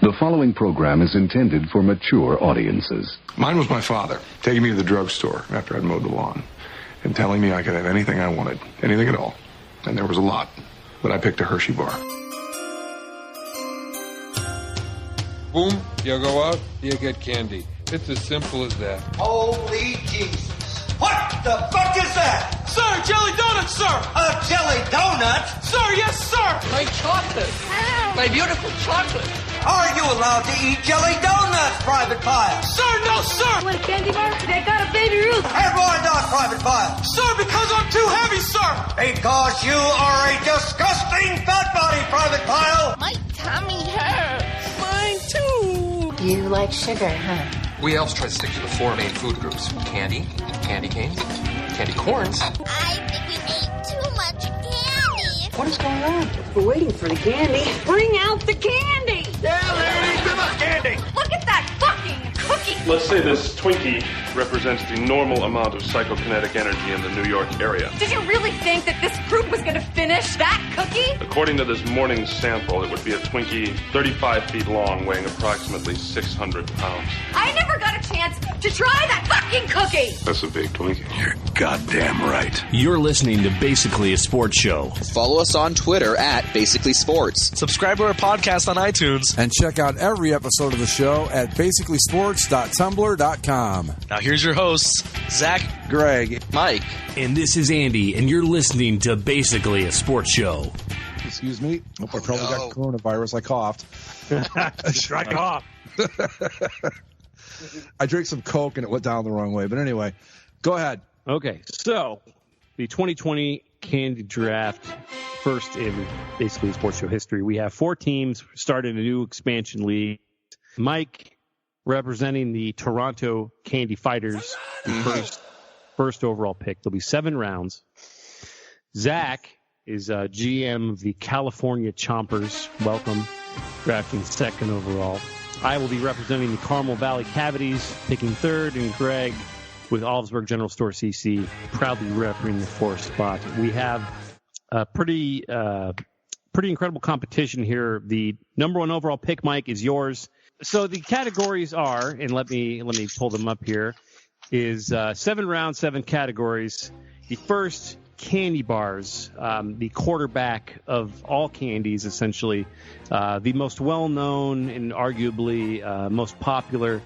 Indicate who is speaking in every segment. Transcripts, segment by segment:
Speaker 1: The following program is intended for mature audiences.
Speaker 2: Mine was my father, taking me to the drugstore after I'd mowed the lawn and telling me I could have anything I wanted, anything at all. And there was a lot, but I picked a Hershey bar.
Speaker 3: Boom, you go out, you get candy. It's as simple as that.
Speaker 4: Holy Jesus. What the fuck is that?
Speaker 5: Sir, jelly donut, sir!
Speaker 4: A jelly donut?
Speaker 5: Sir, yes, sir!
Speaker 6: My chocolate. My beautiful chocolate.
Speaker 4: Are you allowed to eat jelly donuts, Private Pile?
Speaker 5: Sir, no, sir!
Speaker 7: Want a candy bar? They got a Baby Ruth.
Speaker 4: And why not, Private Pile?
Speaker 5: Sir, because I'm too heavy, sir!
Speaker 4: Because you are a disgusting fat body, Private Pile!
Speaker 8: My tummy hurts.
Speaker 6: Mine too.
Speaker 8: You like sugar, huh?
Speaker 9: We elves try to stick to the four main food groups: candy, candy canes, candy corns.
Speaker 8: I think we ate too much candy.
Speaker 6: What is going on?
Speaker 7: We're waiting for the candy. Bring out the candy!
Speaker 4: Yeah, lady, give us candy!
Speaker 7: Look at that fucking cookie!
Speaker 10: Let's say this Twinkie represents the normal amount of psychokinetic energy in the New York area.
Speaker 7: Did you really think that this group was gonna finish that cookie?
Speaker 10: According to this morning's sample, it would be a Twinkie 35 feet long, weighing approximately 600 pounds.
Speaker 7: I never got a chance to try that fucking cookie!
Speaker 2: That's a big Twinkie.
Speaker 1: You're goddamn right.
Speaker 11: You're listening to Basically a Sports Show.
Speaker 12: Follow us on Twitter at Basically Sports.
Speaker 13: Subscribe to our podcast on iTunes.
Speaker 14: And check out every episode of the show at basicallysports.tumblr.com.
Speaker 13: Now here's your hosts, Zach,
Speaker 12: Greg, Mike.
Speaker 11: And this is Andy, and you're listening to Basically a Sports Show.
Speaker 14: Excuse me. I probably got coronavirus. I coughed.
Speaker 13: I coughed.
Speaker 14: I drank some Coke and it went down the wrong way. But anyway, go ahead.
Speaker 15: Okay, so the 2020 Candy Draft, first in basically sports show history. We have 4 teams starting a new expansion league. Mike representing the Toronto Candy Fighters, the first overall pick. There'll be 7 rounds. Zach is GM of the California Chompers. Welcome, drafting 2nd overall. I will be representing the Carmel Valley Cavities, picking 3rd, and Greg with Oldsburg General Store CC, proudly representing the 4th spot. We have a pretty incredible competition here. The number 1 overall pick, Mike, is yours. So the categories are, and let me pull them up here, is 7 rounds, 7 categories. The first, candy bars, the quarterback of all candies, essentially. The most well-known and arguably most popular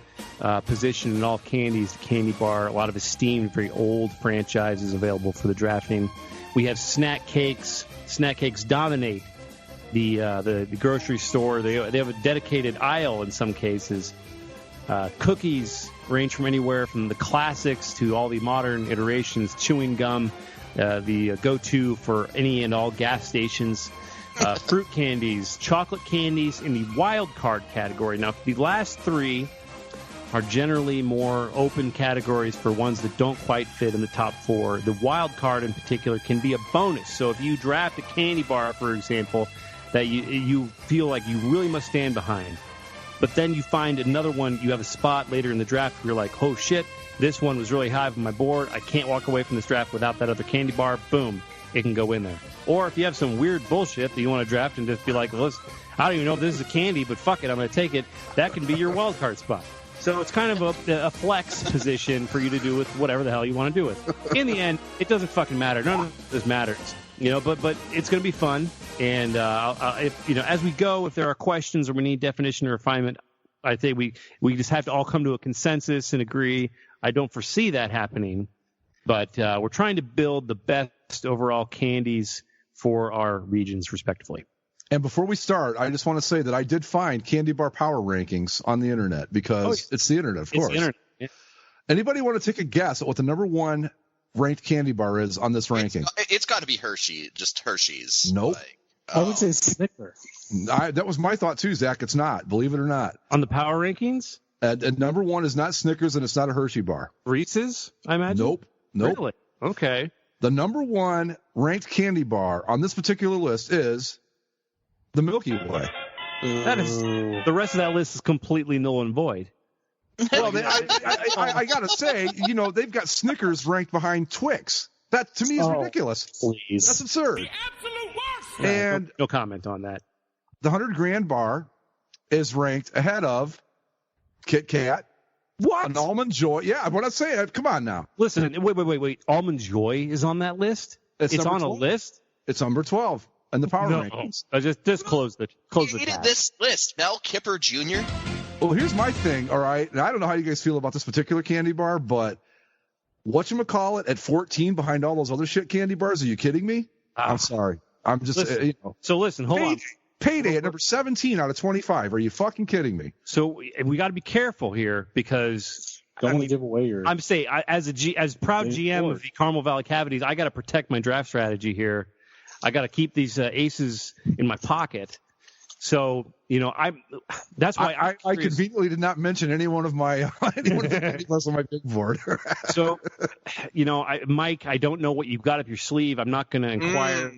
Speaker 15: position in all candies, the candy bar. A lot of esteemed, very old franchises available for the drafting. We have snack cakes. Snack cakes dominate the grocery store. They have a dedicated aisle in some cases. Cookies range from anywhere from the classics to all the modern iterations. Chewing gum, the go-to for any and all gas stations. Fruit candies, chocolate candies in the wild card category. Now, the last 3 are generally more open categories for ones that don't quite fit in the top 4. The wild card in particular can be a bonus. So if you draft a candy bar, for example, that you feel like you really must stand behind, but then you find another one, you have a spot later in the draft where you're like, oh shit, this one was really high on my board, I can't walk away from this draft without that other candy bar, boom, it can go in there. Or if you have some weird bullshit that you want to draft and just be like, well, I don't even know if this is a candy, but fuck it, I'm going to take it, that can be your wild card spot. So it's kind of a flex position for you to do with whatever the hell you want to do with. In the end, it doesn't fucking matter. None of this matters. But it's going to be fun. And as we go, if there are questions or we need definition or refinement, I think we just have to all come to a consensus and agree. I don't foresee that happening, but we're trying to build the best overall candies for our regions, respectively.
Speaker 14: And before we start, I just want to say that I did find candy bar power rankings on the internet because it's the internet, of course.
Speaker 15: The internet. Yeah.
Speaker 14: Anybody want to take a guess at what the number 1 ranked candy bar is on this ranking?
Speaker 12: It's got to be Hershey's.
Speaker 14: Nope.
Speaker 6: I would say Snicker.
Speaker 14: That was my thought too, Zach. It's not. Believe it or not.
Speaker 15: On the power rankings?
Speaker 14: And number 1 is not Snickers and it's not a Hershey bar.
Speaker 15: Reese's, I imagine?
Speaker 14: Nope.
Speaker 15: Really? Okay.
Speaker 14: The number 1 ranked candy bar on this particular list is the Milky Way.
Speaker 15: That is, the rest of that list is completely null and void.
Speaker 14: Well, I got to say, they've got Snickers ranked behind Twix. That, to me, is ridiculous.
Speaker 15: Please.
Speaker 14: That's absurd.
Speaker 15: The absolute worst.
Speaker 14: And
Speaker 15: no comment on that.
Speaker 14: The $100,000 bar is ranked ahead of Kit Kat.
Speaker 15: What?
Speaker 14: An Almond Joy. Yeah, what I'm saying. Come on now.
Speaker 15: Listen, wait. Almond Joy is on that list? It's on
Speaker 14: 12.
Speaker 15: a list?
Speaker 14: It's number 12 in the power rankings.
Speaker 15: Just close the tab.
Speaker 12: This list, Mel Kiper Jr.
Speaker 14: Well, here's my thing, all right? And I don't know how you guys feel about this particular candy bar, but whatchamacallit at 14 behind all those other shit candy bars? Are you kidding me? I'm sorry. I'm just,
Speaker 15: listen, So listen, hold on.
Speaker 14: Payday at number 17 out of 25. Are you fucking kidding me?
Speaker 15: So we got to be careful here because
Speaker 6: don't want to give away your.
Speaker 15: I'm saying as proud GM of the Carmel Valley Cavities, I got to protect my draft strategy here. I got to keep these aces in my pocket. So that's why
Speaker 14: I conveniently did not mention any one of my candy bars on my big board.
Speaker 15: So, Mike, I don't know what you've got up your sleeve. I'm not going to inquire.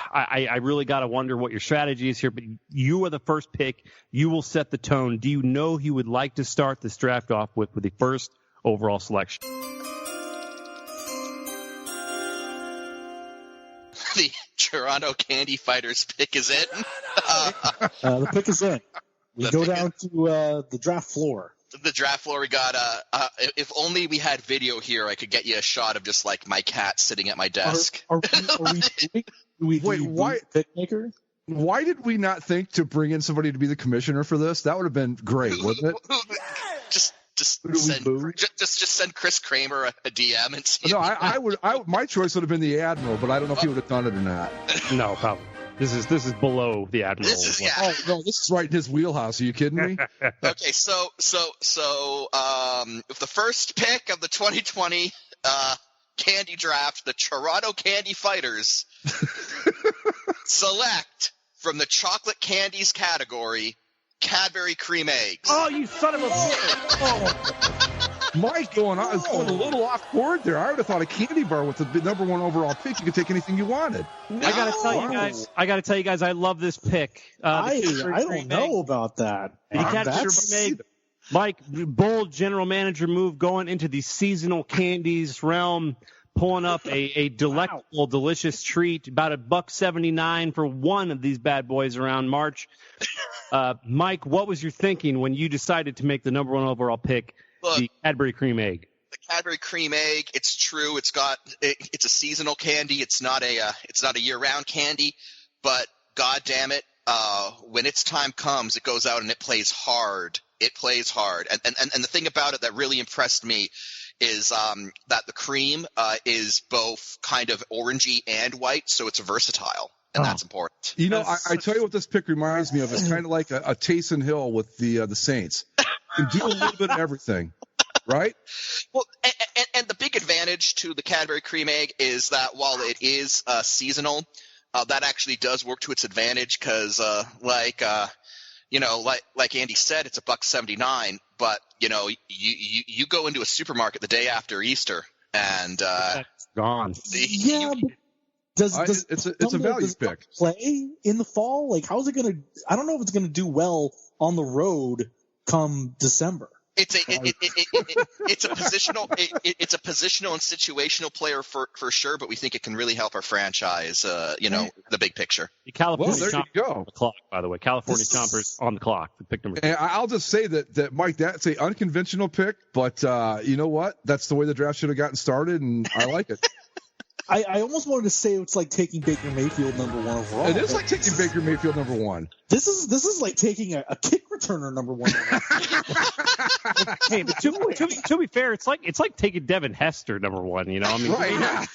Speaker 15: I really got to wonder what your strategy is here, but you are the first pick. You will set the tone. Do you know who you would like to start this draft off with the first overall selection?
Speaker 12: The Toronto Candy Fighters pick is in.
Speaker 6: The pick is in. We go down to the draft floor.
Speaker 12: The draft floor, we got if only we had video here, I could get you a shot of just like my cat sitting at my desk.
Speaker 6: Wait,
Speaker 14: why
Speaker 6: pick maker?
Speaker 14: Why did we not think to bring in somebody to be the commissioner for this? That would have been great, wouldn't it?
Speaker 12: Just send Chris Kramer a DM and see.
Speaker 14: No, my choice would have been the Admiral, but I don't know if he would have done it or not.
Speaker 15: No, probably. This is below the Admiral.
Speaker 14: Oh no, this is right in his wheelhouse. Are you kidding me?
Speaker 12: Okay, so if the first pick of the 2020 candy draft, the Toronto Candy Fighters select from the chocolate candies category Cadbury cream eggs.
Speaker 15: Oh, you son of a bitch!
Speaker 14: Mike going a little off board there. I would have thought a candy bar with the number 1 overall pick. You could take anything you wanted.
Speaker 15: I gotta tell you guys, I love this pick.
Speaker 6: I don't know about that.
Speaker 15: Mike, bold general manager move going into the seasonal candies realm, pulling up a delectable, delicious treat, about $1.79 for one of these bad boys around March. Mike, what was your thinking when you decided to make the number 1 overall pick?
Speaker 12: Look,
Speaker 15: the Cadbury cream egg.
Speaker 12: The Cadbury cream egg. It's true. It's a seasonal candy. It's not a year-round candy. But God damn it, when its time comes, it goes out and it plays hard. It plays hard. And the thing about it that really impressed me is that the cream is both kind of orangey and white, so it's versatile. And that's important.
Speaker 14: I tell you what this pick reminds me of. It's kind of like a Taysom Hill with the Saints. You can do a little bit of everything, right?
Speaker 12: Well, and the big advantage to the Cadbury cream egg is that while it is seasonal, that actually does work to its advantage because, like Andy said, it's $1.79. But you go into a supermarket the day after Easter and
Speaker 15: it's gone.
Speaker 14: It's a value pick.
Speaker 6: Play in the fall? Like, how's it going to – I don't know if it's going to do well on the road come December.
Speaker 12: It's a positional it's a positional and situational player for sure, but we think it can really help our franchise, the big picture.
Speaker 15: California
Speaker 14: there you go.
Speaker 15: On the clock, by the way. California Chompers on the clock. Pick number 2.
Speaker 14: And I'll just say that Mike, that's an unconventional pick, but you know what? That's the way the draft should have gotten started, and I like it.
Speaker 6: I almost wanted to say it's like taking Baker Mayfield number 1 overall.
Speaker 14: It is like taking Baker Mayfield number 1.
Speaker 6: This is like taking a kick returner number 1.
Speaker 15: Hey, but to be fair, it's like taking Devin Hester number 1. I mean,
Speaker 14: right?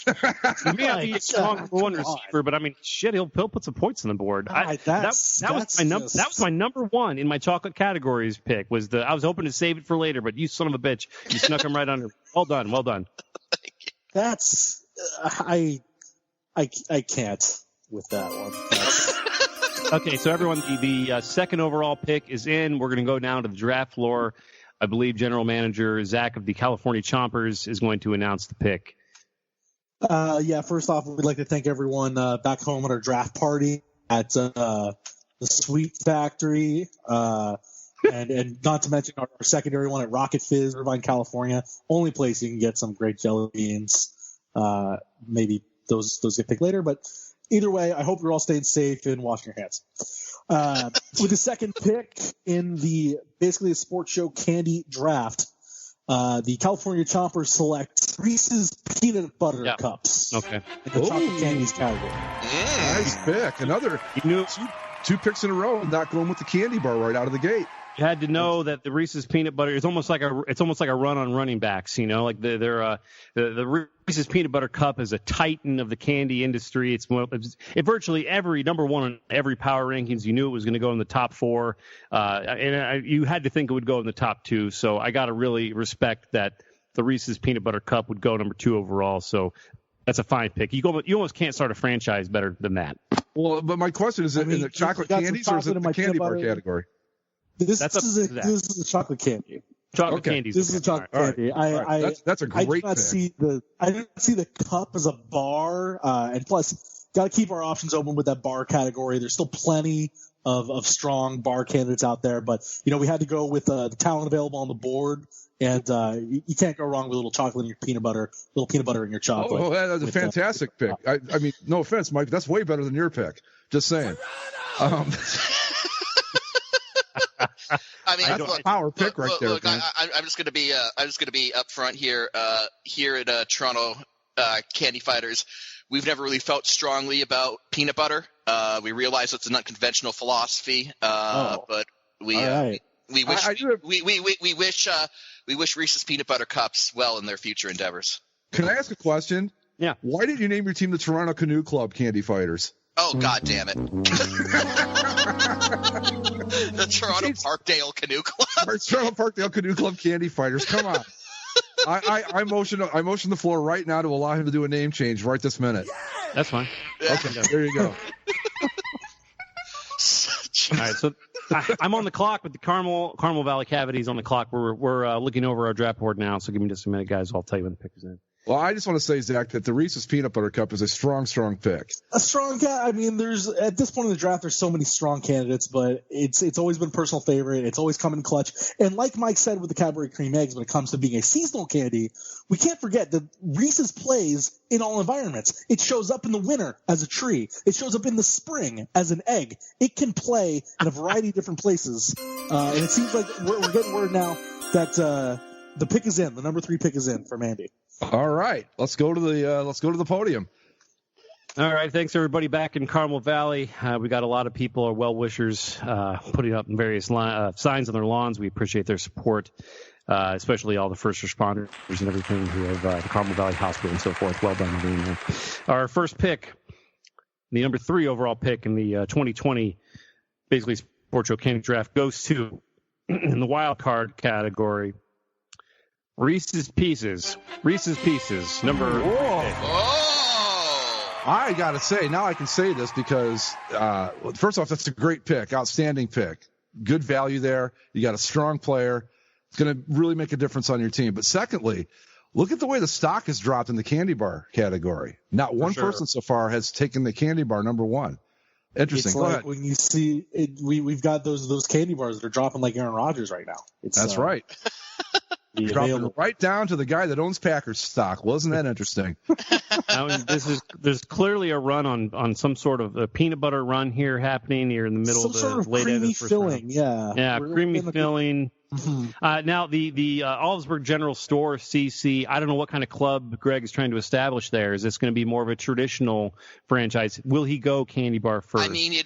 Speaker 15: He may not be a strong number 1 receiver, but I mean, shit, he'll put some points on the board. That was my number 1 in my chocolate categories pick. I was hoping to save it for later, but you son of a bitch, you snuck him right under. Well done.
Speaker 6: That's. I can't with that one.
Speaker 15: Okay, so everyone, the second overall pick is in. We're going to go down to the draft floor. I believe General Manager Zach of the California Chompers is going to announce the pick.
Speaker 6: First off, we'd like to thank everyone back home at our draft party at the Sweet Factory, and not to mention our secondary one at Rocket Fizz, Irvine, California. Only place you can get some great jelly beans. Maybe those get picked later, but either way, I hope you're all staying safe and washing your hands. With the second pick in the basically a sports show candy draft, the California Chompers select Reese's peanut butter cups.
Speaker 15: Okay.
Speaker 6: In the chocolate candies category.
Speaker 14: Nice pick. Another two picks in a row, not going with the candy bar right out of the gate.
Speaker 15: You had to know that the Reese's peanut butter is almost like a run on running backs, you know, like the Reese's peanut butter cup is a titan of the candy industry. It's virtually every number one in every power rankings. You knew it was going to go in the top 4, you had to think it would go in the top 2. So I got to really respect that the Reese's peanut butter cup would go number 2 overall. So that's a fine pick. You almost can't start a franchise better than that.
Speaker 14: Well, but my question is, in the chocolate candies or is it the candy bar category?
Speaker 6: This is a chocolate candy.
Speaker 15: Chocolate candies.
Speaker 6: This is a chocolate candy.
Speaker 14: Right. That's a great pick.
Speaker 6: I did not see the cup as a bar, and plus, got to keep our options open with that bar category. There's still plenty of strong bar candidates out there, but we had to go with the talent available on the board, and you can't go wrong with a little chocolate in your peanut butter, in your chocolate.
Speaker 14: Oh, that's a fantastic pick. I mean, no offense, Mike, that's way better than your pick. Just saying.
Speaker 12: I mean,
Speaker 14: that's a power pick right there.
Speaker 12: Look, I'm just gonna be up front here. Here at Toronto Candy Fighters, we've never really felt strongly about peanut butter. We realize it's an unconventional philosophy, but we wish Reese's peanut butter cups well in their future endeavors.
Speaker 14: Can I ask a question?
Speaker 15: Yeah.
Speaker 14: Why did you name your team the Toronto Canoe Club Candy Fighters?
Speaker 12: Oh, God damn it. The Toronto Parkdale Canoe Club.
Speaker 14: Toronto Parkdale Canoe Club Candy Fighters. Come on. I motion the floor right now to allow him to do a name change right this minute.
Speaker 15: That's fine.
Speaker 14: Okay, there you go.
Speaker 15: All right, so I'm on the clock with the Carmel Valley Cavities on the clock. We're looking over our draft board now, so give me just a minute, guys. I'll tell you when the pick is in.
Speaker 14: Well, I just want to say, Zach, that the Reese's Peanut Butter Cup is a strong pick.
Speaker 6: A strong I mean, at this point in the draft, there's so many strong candidates, but it's always been a personal favorite. It's always come in clutch. And like Mike said with the Cadbury Cream Eggs, when it comes to being a seasonal candy, we can't forget that Reese's plays in all environments. It shows up in the winter as a tree. It shows up in the spring as an egg. It can play in a variety of different places. And it seems like we're getting word now that the pick is in. The number 3 pick is in from Andy.
Speaker 14: All right, let's go to the podium.
Speaker 15: All right, thanks everybody back in Carmel Valley. We got a lot of people, our well wishers, putting up various signs on their lawns. We appreciate their support, especially all the first responders and everything who have the Carmel Valley Hospital and so forth. Well done being there. Our first pick, the number 3 overall pick in the 2020 basically Sports Show Candy Draft, goes to in the wild card category. Reese's Pieces, number.
Speaker 14: I gotta say, now I can say this because first off, that's a great pick, outstanding pick, good value there. You got a strong player, it's gonna really make a difference on your team. But secondly, look at the way the stock has dropped in the candy bar category. Not one person so far has taken the candy bar number 1. Interesting.
Speaker 6: It's like when you see it, we've got those candy bars that are dropping like Aaron Rodgers right now.
Speaker 14: That's right. Dropping right down to the guy that owns Packers stock. Wasn't that interesting?
Speaker 15: There's clearly a run on some sort of a peanut butter run here happening here in the middle
Speaker 6: some
Speaker 15: of the
Speaker 6: sort of
Speaker 15: late
Speaker 6: creamy filling. Yeah,
Speaker 15: creamy filling. Mm-hmm. Now the Oldsburg General Store CC. I don't know what kind of club Greg is trying to establish there. Is this going to be more of a traditional franchise? Will he go candy bar first?
Speaker 12: I mean,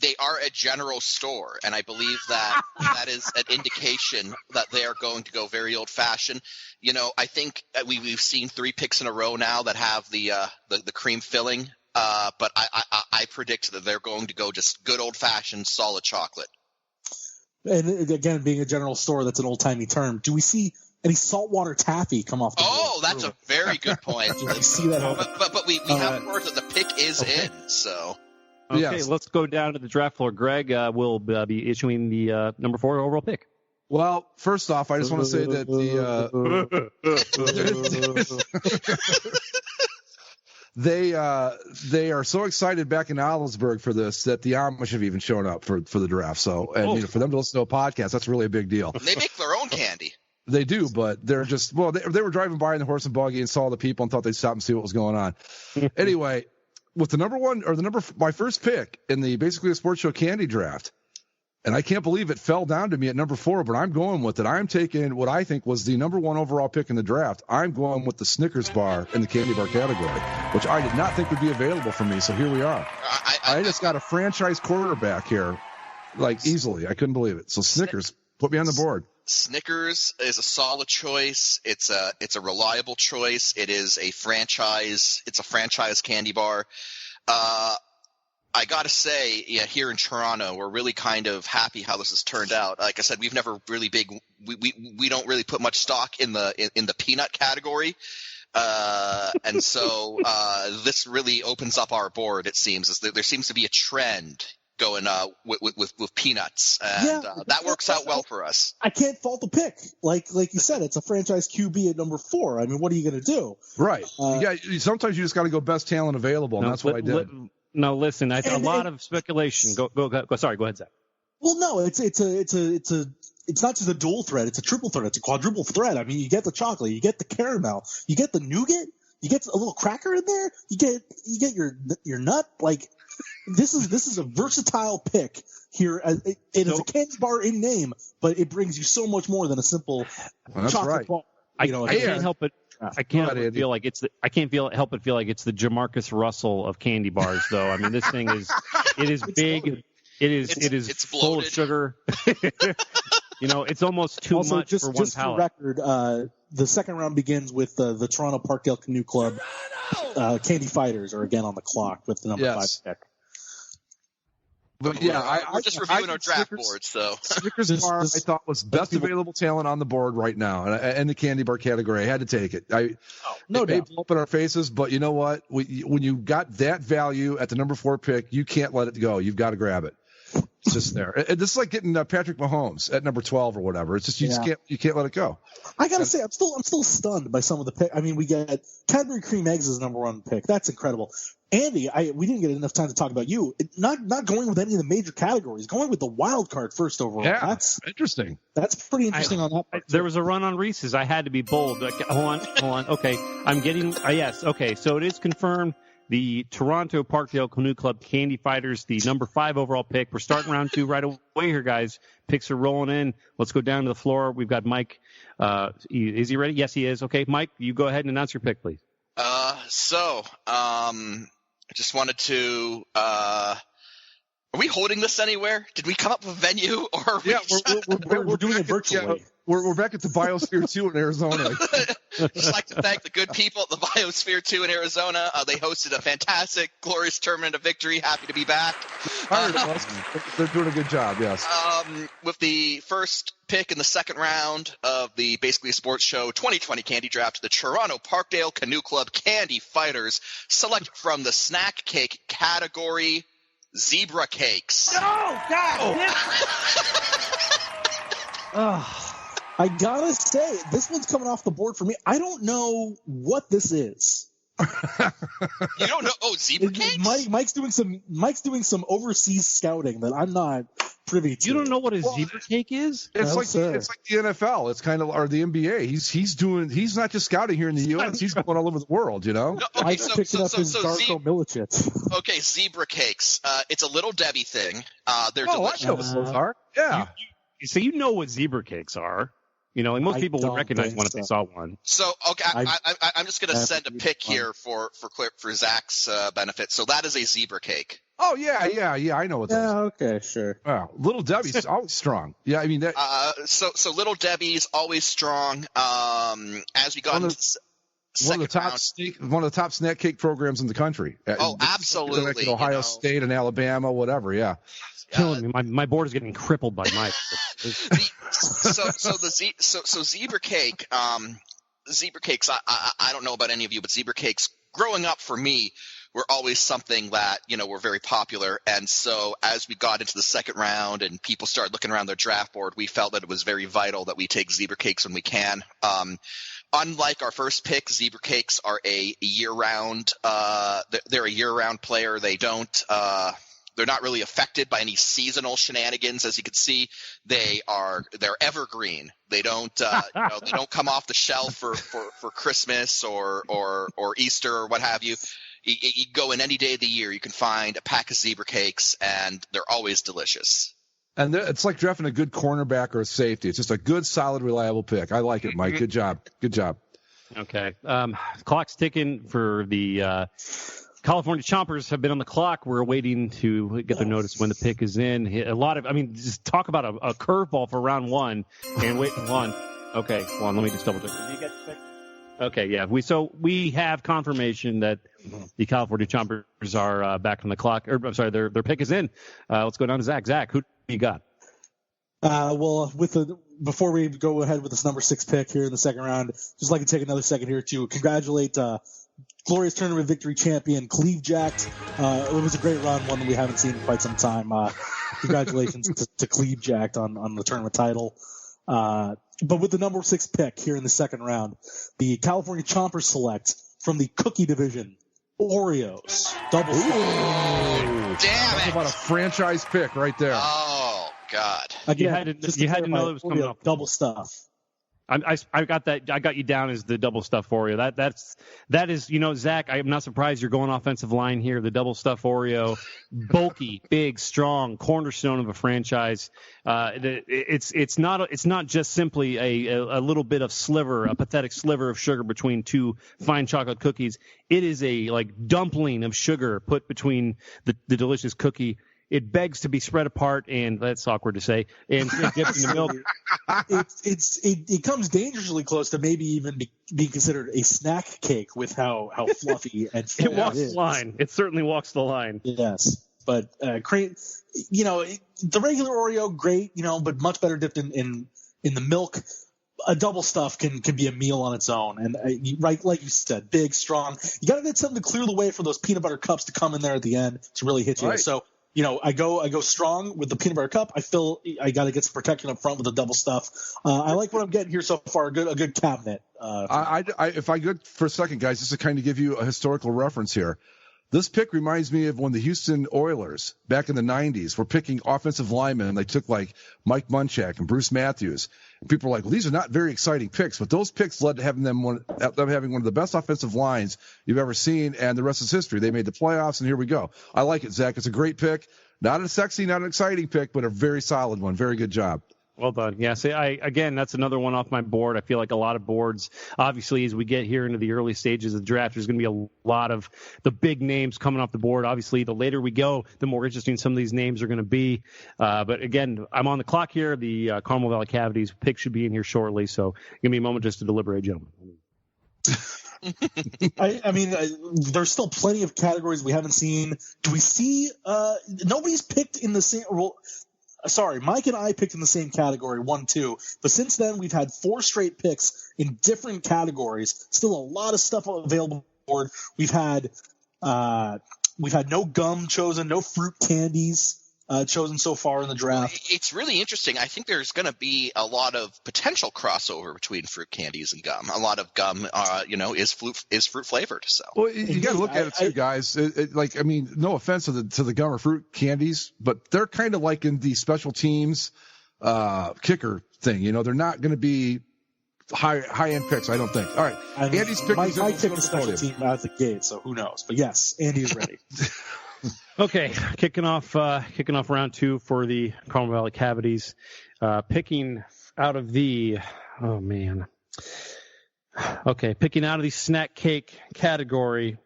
Speaker 12: they are a general store, and I believe that is an indication that they are going to go very old fashioned. I think we've seen 3 picks in a row now that have the cream filling. But I predict that they're going to go just good old fashioned solid chocolate.
Speaker 6: And again, being a general store, that's an old-timey term. Do we see any saltwater taffy come off the board?
Speaker 12: Oh, that's a very good point.
Speaker 6: Do we see that?
Speaker 12: But we have word that the pick is in, so.
Speaker 15: Okay,
Speaker 14: yes.
Speaker 15: Let's go down to the draft floor. Greg will be issuing the number 4 overall pick.
Speaker 14: Well, first off, I just want to say that they are so excited back in Oldsburg for this that the Amish have even shown up for the draft. So, and for them to listen to a podcast, that's really a big deal.
Speaker 12: They make their own candy.
Speaker 14: They do, but they're just they were driving by in the horse and buggy and saw the people and thought they'd stop and see what was going on. Anyway, with the my first pick in the Basically a Sports Show candy draft. And I can't believe it fell down to me at number 4, but I'm going with it. I'm taking what I think was the number 1 overall pick in the draft. I'm going with the Snickers bar in the candy bar category, which I did not think would be available for me. So here we are. I just got a franchise quarterback here, like easily. I couldn't believe it. So Snickers, put me on the board.
Speaker 12: Snickers is a solid choice. It's a reliable choice. It is a franchise. It's a franchise candy bar. I got to say, here in Toronto, we're really kind of happy how this has turned out. Like I said, we've never really we don't really put much stock in the peanut category. And so this really opens up our board, it seems. There seems to be a trend going with peanuts, and that works out well for us.
Speaker 6: I can't fault the pick. Like you said, it's a franchise QB at number 4. I mean, what are you going to do?
Speaker 14: Right. Sometimes you just got to go best talent available, and that's what I did.
Speaker 15: No, listen. A lot of speculation. Go. Sorry, go ahead, Zach.
Speaker 6: Well, no, it's not just a dual threat. It's a triple threat. It's a quadruple threat. I mean, you get the chocolate, you get the caramel, you get the nougat, you get a little cracker in there, you get your nut. Like this is a versatile pick here. It is a candy bar in name, but it brings you so much more than a simple chocolate bar.
Speaker 15: I can't help it. I can't help but feel like it's the Jamarcus Russell of candy bars, though. I mean, this thing is big. It is full of sugar. It's almost too much for one
Speaker 6: just
Speaker 15: palate.
Speaker 6: For record, the second round begins with the Toronto Parkdale Canoe Club Candy Fighters are again on the clock with the number 5 pick.
Speaker 14: But
Speaker 12: we're just reviewing our draft board, so
Speaker 14: Snickers bar I thought was best available talent on the board right now, and the candy bar category. I had to take it. It may blow up in our faces, but you know what? When you got that value at the number 4 pick, you can't let it go. You've got to grab it. It's just there. This is like getting Patrick Mahomes at number 12 or whatever. It's just you can't let it go.
Speaker 6: I gotta say, I'm still stunned by some of the pick. I mean, we get Cadbury Cream Eggs as number 1 pick. That's incredible. Andy, we didn't get enough time to talk about you. Not going with any of the major categories, going with the wild card first overall.
Speaker 14: Yeah,
Speaker 6: that's
Speaker 14: interesting.
Speaker 6: That's pretty interesting on that part.
Speaker 15: There was a run on Reese's. I had to be bold. Like, hold on. Okay, I'm getting. Yes. Okay, so it is confirmed. The Toronto Parkdale Canoe Club Candy Fighters, the number 5 overall pick. We're starting round 2 right away here, guys. Picks are rolling in. Let's go down to the floor. We've got Mike. Is he ready? Yes, he is. Okay, Mike, you go ahead and announce your pick, please.
Speaker 12: I just wanted to. Are we holding this anywhere? Did we come up with a venue? Or
Speaker 6: we're doing it virtually.
Speaker 14: We're back at the Biosphere 2 in Arizona.
Speaker 12: Just like to thank the good people at the Biosphere 2 in Arizona. They hosted a fantastic, glorious tournament of victory. Happy to be back.
Speaker 14: They're doing a good job, yes.
Speaker 12: With the first pick in the second round of the Basically a Sports Show 2020 Candy Draft, the Toronto Parkdale Canoe Club Candy Fighters select from the snack cake category zebra cakes.
Speaker 6: Oh, God! I gotta say, this one's coming off the board for me. I don't know what this is.
Speaker 12: You don't know? Oh, zebra cakes?
Speaker 6: Mike's doing some overseas scouting that I'm not privy to.
Speaker 15: You don't know what a zebra cake is?
Speaker 14: It's like the NFL. It's kind of or the NBA. He's not just scouting here in the U.S. He's going all over the world. You know.
Speaker 12: No, okay,
Speaker 6: Mike's picking up his Darko Milicic.
Speaker 12: Okay, zebra cakes. It's a Little Debbie thing. They're delicious.
Speaker 14: I know what those are. Yeah.
Speaker 15: So you know what zebra cakes are. You know, and most people would recognize one if they saw one.
Speaker 12: So, okay, I'm just going to send a pic here for Zach's benefit. So that is a zebra cake.
Speaker 14: Oh, yeah, I know what those are.
Speaker 6: Okay, sure.
Speaker 14: Wow, Little Debbie's always strong. Yeah, I mean that.
Speaker 12: So Little Debbie's always strong. As we got into
Speaker 14: one of the top snack cake programs in the country.
Speaker 12: Oh, absolutely.
Speaker 14: Like Ohio State and Alabama, whatever. Yeah.
Speaker 15: Killing me. My board is getting crippled by Mike.
Speaker 12: So zebra cake, zebra cakes. I don't know about any of you, but zebra cakes growing up for me were always something that were very popular. And so as we got into the second round and people started looking around their draft board, we felt that it was very vital that we take zebra cakes when we can. Unlike our first pick, zebra cakes are a year-round. They're a year-round player. They don't. They're not really affected by any seasonal shenanigans, as you can see. They're evergreen. They don't they don't come off the shelf for Christmas or Easter or what have you. You go in any day of the year, you can find a pack of zebra cakes, and they're always delicious.
Speaker 14: And it's like drafting a good cornerback or a safety. It's just a good, solid, reliable pick. I like it, Mike. Good job. Good job.
Speaker 15: Okay. Clock's ticking for the California Chompers have been on the clock. We're waiting to get their notice when the pick is in. Just talk about a curveball for round one and wait for one. Okay, hold on, let me just double check. Did you get the pick? Okay, yeah. We have confirmation that the California Chompers are back on the clock. Their pick is in. Let's go down to Zach. Zach, who do you got?
Speaker 6: Before we go ahead with this number 6 pick here in the second round, just like to take another second here to congratulate glorious tournament victory champion Cleve Jacked. It was a great run, one that we haven't seen in quite some time. Congratulations to Cleve Jacked on the tournament title. But with the number 6 pick here in the second round, the California Chompers select from the cookie division, Oreos. Double.
Speaker 12: Damn it!
Speaker 14: Talk about a franchise pick right there.
Speaker 12: Oh God!
Speaker 6: Again,
Speaker 15: you had to know it was coming up.
Speaker 6: Double stuff.
Speaker 15: I got that. I got you down as the double stuff Oreo. That is, Zach, I'm not surprised you're going offensive line here. The double stuff Oreo, bulky, big, strong, cornerstone of a franchise. It's not just simply a little bit of a pathetic sliver of sugar between two fine chocolate cookies. It is a dumpling of sugar put between the delicious cookie. It begs to be spread apart, and that's awkward to say, and dipped in the milk.
Speaker 6: It comes dangerously close to maybe even being considered a snack cake with how fluffy and full
Speaker 15: it walks the line. It certainly walks the line.
Speaker 6: Yes, but the regular Oreo, great, but much better dipped in the milk. A double stuff can be a meal on its own, and like you said, big, strong. You got to get something to clear the way for those peanut butter cups to come in there at the end to really hit you.
Speaker 14: Right.
Speaker 6: So. I go strong with the peanut butter cup. I feel I got to get some protection up front with the double stuff. I like what I'm getting here so far. A good cabinet.
Speaker 14: If I go for a second, guys, just to kind of give you a historical reference here. This pick reminds me of when the Houston Oilers back in the 90s were picking offensive linemen, and they took like Mike Munchak and Bruce Matthews. And people were like, well, these are not very exciting picks, but those picks led to having them having one of the best offensive lines you've ever seen, and the rest is history. They made the playoffs, and here we go. I like it, Zach. It's a great pick. Not a sexy, not an exciting pick, but a very solid one. Very good job.
Speaker 15: Well done. Yeah, again, that's another one off my board. I feel like a lot of boards, obviously, as we get here into the early stages of the draft, there's going to be a lot of the big names coming off the board. Obviously, the later we go, the more interesting some of these names are going to be. But again, I'm on the clock here. The Carmel Valley Cavities pick should be in here shortly, so give me a moment just to deliberate, gentlemen.
Speaker 6: There's still plenty of categories we haven't seen. Do we see nobody's picked in the same role? Sorry, Mike and I picked in the same category, 1, 2. But since then, we've had 4 straight picks in different categories. Still a lot of stuff available on the board. We've had no gum chosen, no fruit candies chosen so far in the draft.
Speaker 12: It's really interesting. I think there's going to be a lot of potential crossover between fruit candies and gum. A lot of gum, is fruit flavored. So
Speaker 14: well, you got to look at it too, guys. No offense to the gum or fruit candies, but they're kind of like in the special teams kicker thing. They're not going to be high end picks, I don't think. All right, Andy's pick.
Speaker 6: Mike picked the special team out of the gate, so who knows? But yes, Andy's ready.
Speaker 15: Okay, kicking off round 2 for the Carmel Valley Cavities. Picking out of the snack cake category.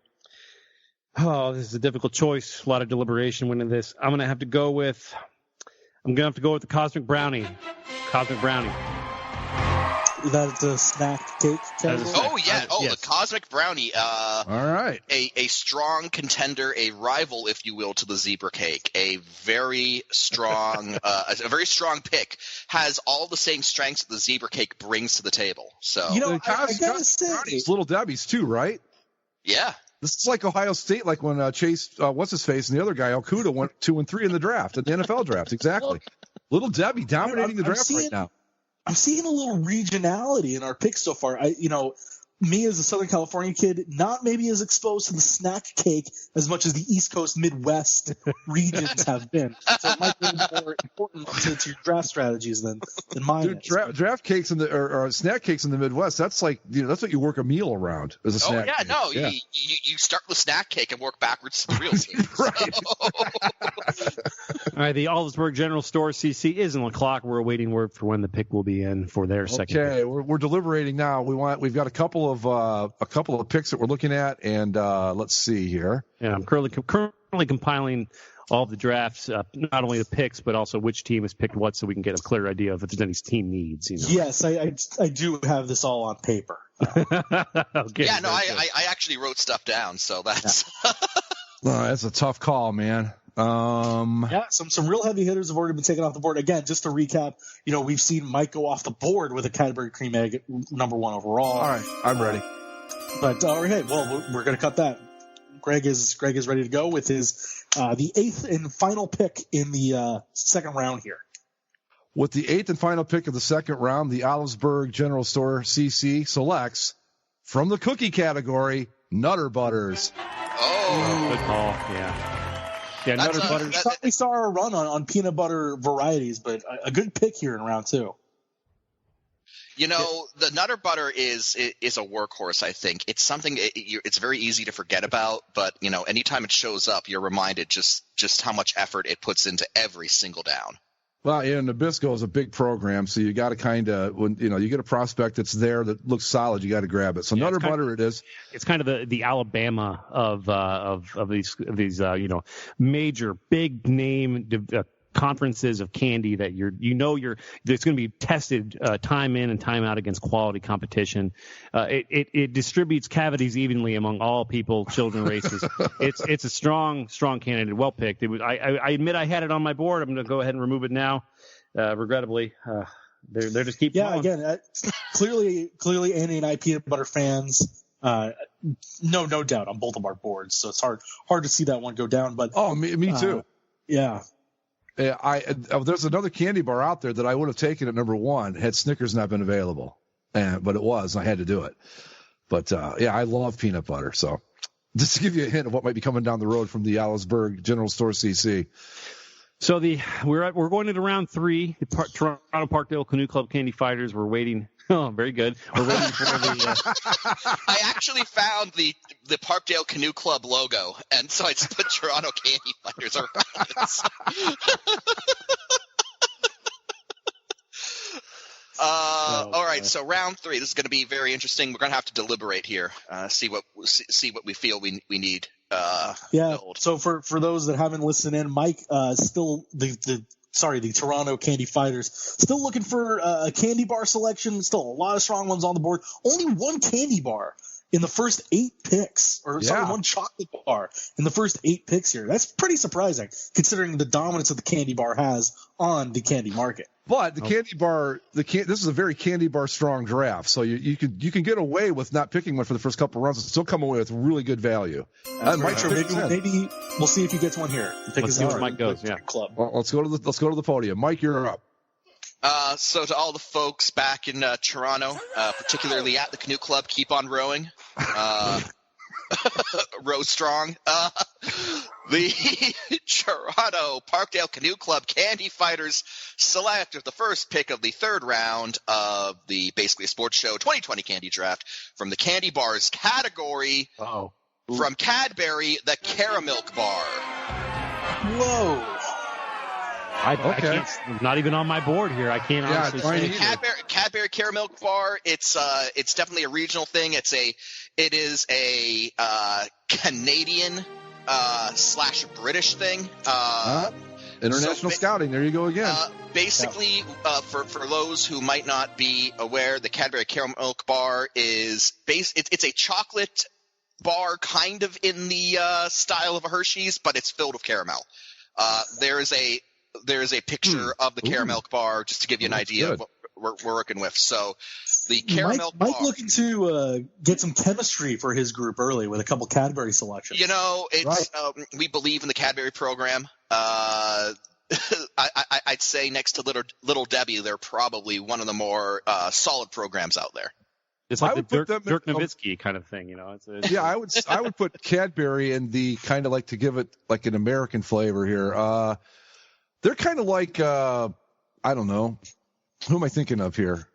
Speaker 15: Oh, this is a difficult choice. A lot of deliberation went into this. I'm gonna have to go with the Cosmic Brownie. Cosmic Brownie.
Speaker 6: Is that the snack cake category?
Speaker 12: Oh, yeah.
Speaker 15: Yes.
Speaker 12: The Cosmic Brownie.
Speaker 14: All right.
Speaker 12: A strong contender, a rival, if you will, to the zebra cake. A very strong pick. Has all the same strengths that the zebra cake brings to the table. So
Speaker 6: I gotta say,
Speaker 14: it's Little Debbie's too, right?
Speaker 12: Yeah.
Speaker 14: This is like Ohio State, like when Chase, what's his face, and the other guy, Okuda, went 2 and 3 in the draft, in the NFL draft. Exactly. Little Debbie dominating the draft right now.
Speaker 6: I'm seeing a little regionality in our picks so far. Me as a Southern California kid, not maybe as exposed to the snack cake as much as the East Coast Midwest regions have been. So it might be more important important to your draft strategies than mine.
Speaker 14: Dude, draft cakes or snack cakes in the Midwest. That's like that's what you work a meal around as a snack.
Speaker 12: Yeah,
Speaker 14: cake.
Speaker 12: no,
Speaker 14: yeah.
Speaker 12: You start with snack cake and work backwards to the real team.
Speaker 14: Right.
Speaker 15: All right, the Aldersburg General Store CC is on the clock. We're awaiting word for when the pick will be in for their second.
Speaker 14: Okay, we're deliberating now. We've got a couple of picks that we're looking at, and let's see here.
Speaker 15: Yeah, I'm currently compiling all of the drafts, not only the picks, but also which team has picked what, so we can get a clear idea of if there's any team needs.
Speaker 6: Yes, I do have this all on paper.
Speaker 15: Okay.
Speaker 12: Yeah, no, I actually wrote stuff down, so that's.
Speaker 14: That's a tough call, man.
Speaker 6: Yeah, some real heavy hitters have already been taken off the board. Again, just to recap, we've seen Mike go off the board with a Cadbury Cream Egg number 1 overall.
Speaker 14: All right, I'm ready.
Speaker 6: But okay, well, we're going to cut that. Greg is ready to go with his the 8th and final pick in the second round here.
Speaker 14: With the 8th and final pick of the second round, the Aldersburg General Store CC selects from the cookie category Nutter Butters.
Speaker 12: Oh,
Speaker 15: good call. Yeah, Nutter Butters.
Speaker 6: I thought we saw a run on peanut butter varieties, but a good pick here in round 2.
Speaker 12: The Nutter Butter is a workhorse. I think it's something. It's very easy to forget about, but anytime it shows up, you're reminded just how much effort it puts into every single down.
Speaker 14: Well, and Nabisco is a big program, so you got to kind of when you get a prospect that's there that looks solid, you got to grab it. So Nutter Butter, it is.
Speaker 15: It's kind of the Alabama of these major big name conferences of candy that it's going to be tested time in and time out against quality competition. It distributes cavities evenly among all people, children, races. It's a strong candidate, well picked. I admit I had it on my board. I'm going to go ahead and remove it now. Regrettably, they're just keep going.
Speaker 6: Again, clearly Andy and I peanut butter fans. No doubt on both of our boards, so it's hard to see that one go down. But
Speaker 14: me too.
Speaker 6: Yeah.
Speaker 14: There's another candy bar out there that I would have taken at number 1 had Snickers not been available, but it was. I had to do it. But I love peanut butter. So just to give you a hint of what might be coming down the road from the Aldersburg General Store CC.
Speaker 15: So we're going into round 3. The Toronto Parkdale Canoe Club Candy Fighters. We're waiting. Oh, very good. We're waiting for the.
Speaker 12: I actually found the Parkdale Canoe Club logo, and so I just put Toronto Candy Fighters around it. All right, so round 3. This is going to be very interesting. We're going to have to deliberate here, see what we feel we need. Build.
Speaker 6: So for those that haven't listened in, Mike still the Toronto Candy Fighters still looking for a candy bar selection. Still a lot of strong ones on the board. Only one candy bar in the first 8 picks, one chocolate bar in the first 8 picks here. That's pretty surprising considering the dominance that the candy bar has on the candy market.
Speaker 14: But the candy bar, this is a very candy bar strong draft, so you can get away with not picking one for the first couple of rounds and still come away with really good value.
Speaker 6: Maybe we'll see if he gets one here.
Speaker 15: Let's see where Mike goes. Yeah,
Speaker 6: club.
Speaker 14: Well, let's go to the podium. Mike, you're up.
Speaker 12: So to all the folks back in Toronto, particularly at the Canoe Club, keep on rowing. Row strong. The Toronto Parkdale Canoe Club Candy Fighters select the first pick of the 3rd round of the Basically a Sports Show 2020 Candy Draft from the Candy Bars category. From Cadbury, the Caramel Bar.
Speaker 6: Whoa.
Speaker 15: I can't, not even on my board here. I can't honestly say.
Speaker 12: Cadbury Caramel Bar. It's definitely a regional thing. It is a Canadian / British thing.
Speaker 14: International scouting. There you go again.
Speaker 12: Basically, for those who might not be aware, the Cadbury Caramel Bar is it's a chocolate bar, kind of in the style of a Hershey's, but it's filled with caramel. There is a picture of the caramel bar just to give you an idea of what we're working with. So the caramel bar. Mike
Speaker 6: looking to get some chemistry for his group early with a couple Cadbury selections.
Speaker 12: It's we believe in the Cadbury program. I'd say next to Little Debbie, they're probably one of the more solid programs out there.
Speaker 15: It's like the Dirk Nowitzki kind of thing,
Speaker 14: I would put Cadbury in the kind of like to give it like an American flavor here. They're kind of like, I don't know, who am I thinking of here?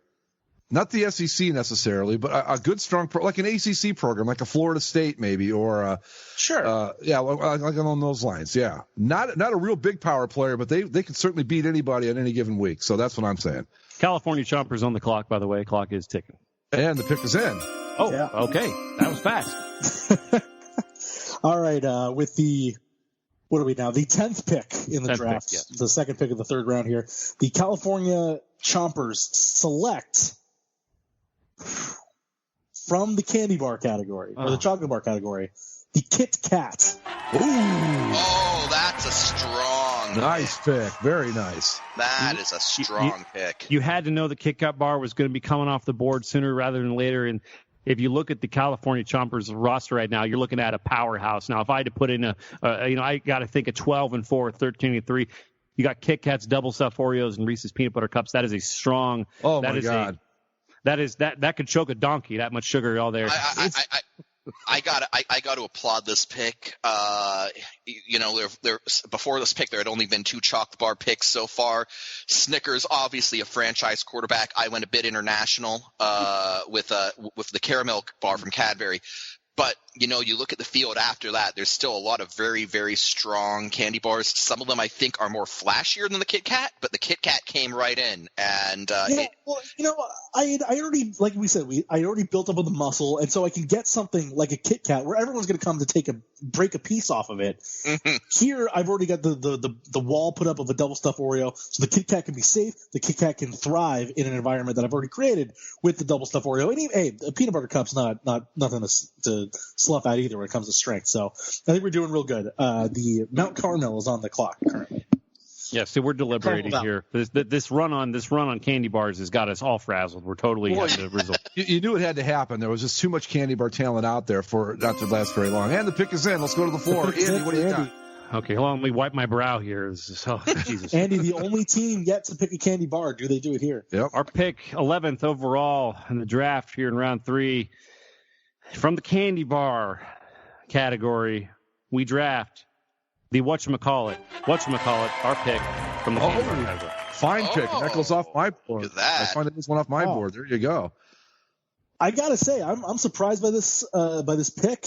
Speaker 14: Not the SEC necessarily, but a good, strong like an ACC program, like a Florida State maybe, or
Speaker 6: sure,
Speaker 14: like along those lines. Yeah, not a real big power player, but they can certainly beat anybody on any given week. So that's what I'm saying.
Speaker 15: California Chompers on the clock, by the way. Clock is ticking.
Speaker 14: And the pick is in.
Speaker 15: Oh, yeah. Okay. That was fast.
Speaker 6: All right. With the, what are we now? The 10th pick in the draft,
Speaker 15: pick, yes.
Speaker 6: The second pick of the third round here. The California Chompers select from the candy bar category, or the chocolate bar category, the Kit Kat.
Speaker 14: Ooh.
Speaker 12: Oh, that's a strong
Speaker 14: nice pick. Very nice.
Speaker 12: That is a strong pick.
Speaker 15: You had to know the Kit Kat bar was going to be coming off the board sooner rather than later. And if you look at the California Chompers roster right now, you're looking at a powerhouse. Now, if I had to put in I got to think a 12-4, 13-3. You got Kit Kats, double stuffed Oreos, and Reese's peanut butter cups. That is a strong.
Speaker 14: Oh my God.
Speaker 15: That could choke a donkey. That much sugar all there.
Speaker 12: I got to applaud this pick. Before this pick, there had only been 2 chocolate bar picks so far. Snickers, obviously a franchise quarterback. I went a bit international with the caramel bar from Cadbury. But, you look at the field after that, there's still a lot of very, very strong candy bars. Some of them I think are more flashier than the Kit Kat, but the Kit Kat came right in. And
Speaker 6: I already, like we said, I already built up on the muscle, and so I can get something like a Kit Kat where everyone's going to come to break a piece off of it. Mm-hmm. Here, I've already got the wall put up of a double stuffed Oreo, so the Kit Kat can be safe. The Kit Kat can thrive in an environment that I've already created with the double stuffed Oreo. And a peanut butter cup's not nothing to slough out either when it comes to strength. So I think we're doing real good. The Mount Carmel is on the clock currently.
Speaker 15: Yeah, so we're deliberating here. This run on candy bars has got us all frazzled. We're totally the result.
Speaker 14: You knew it had to happen. There was just too much candy bar talent out there for not to last very long. And the pick is in. Let's go to the floor. Andy, what do you got?
Speaker 15: Okay, hold on. Let me wipe my brow here. Jesus.
Speaker 6: Andy, the only team yet to pick a candy bar. Do they do it here?
Speaker 14: Yep.
Speaker 15: Our pick, 11th overall in the draft here in round 3. From the candy bar category, we draft the whatchamacallit, our pick from the candy bar category.
Speaker 14: Fine pick. That goes off my board.
Speaker 12: Look at that.
Speaker 14: I find this one off my board. There you go.
Speaker 6: I gotta say, I'm surprised by this pick.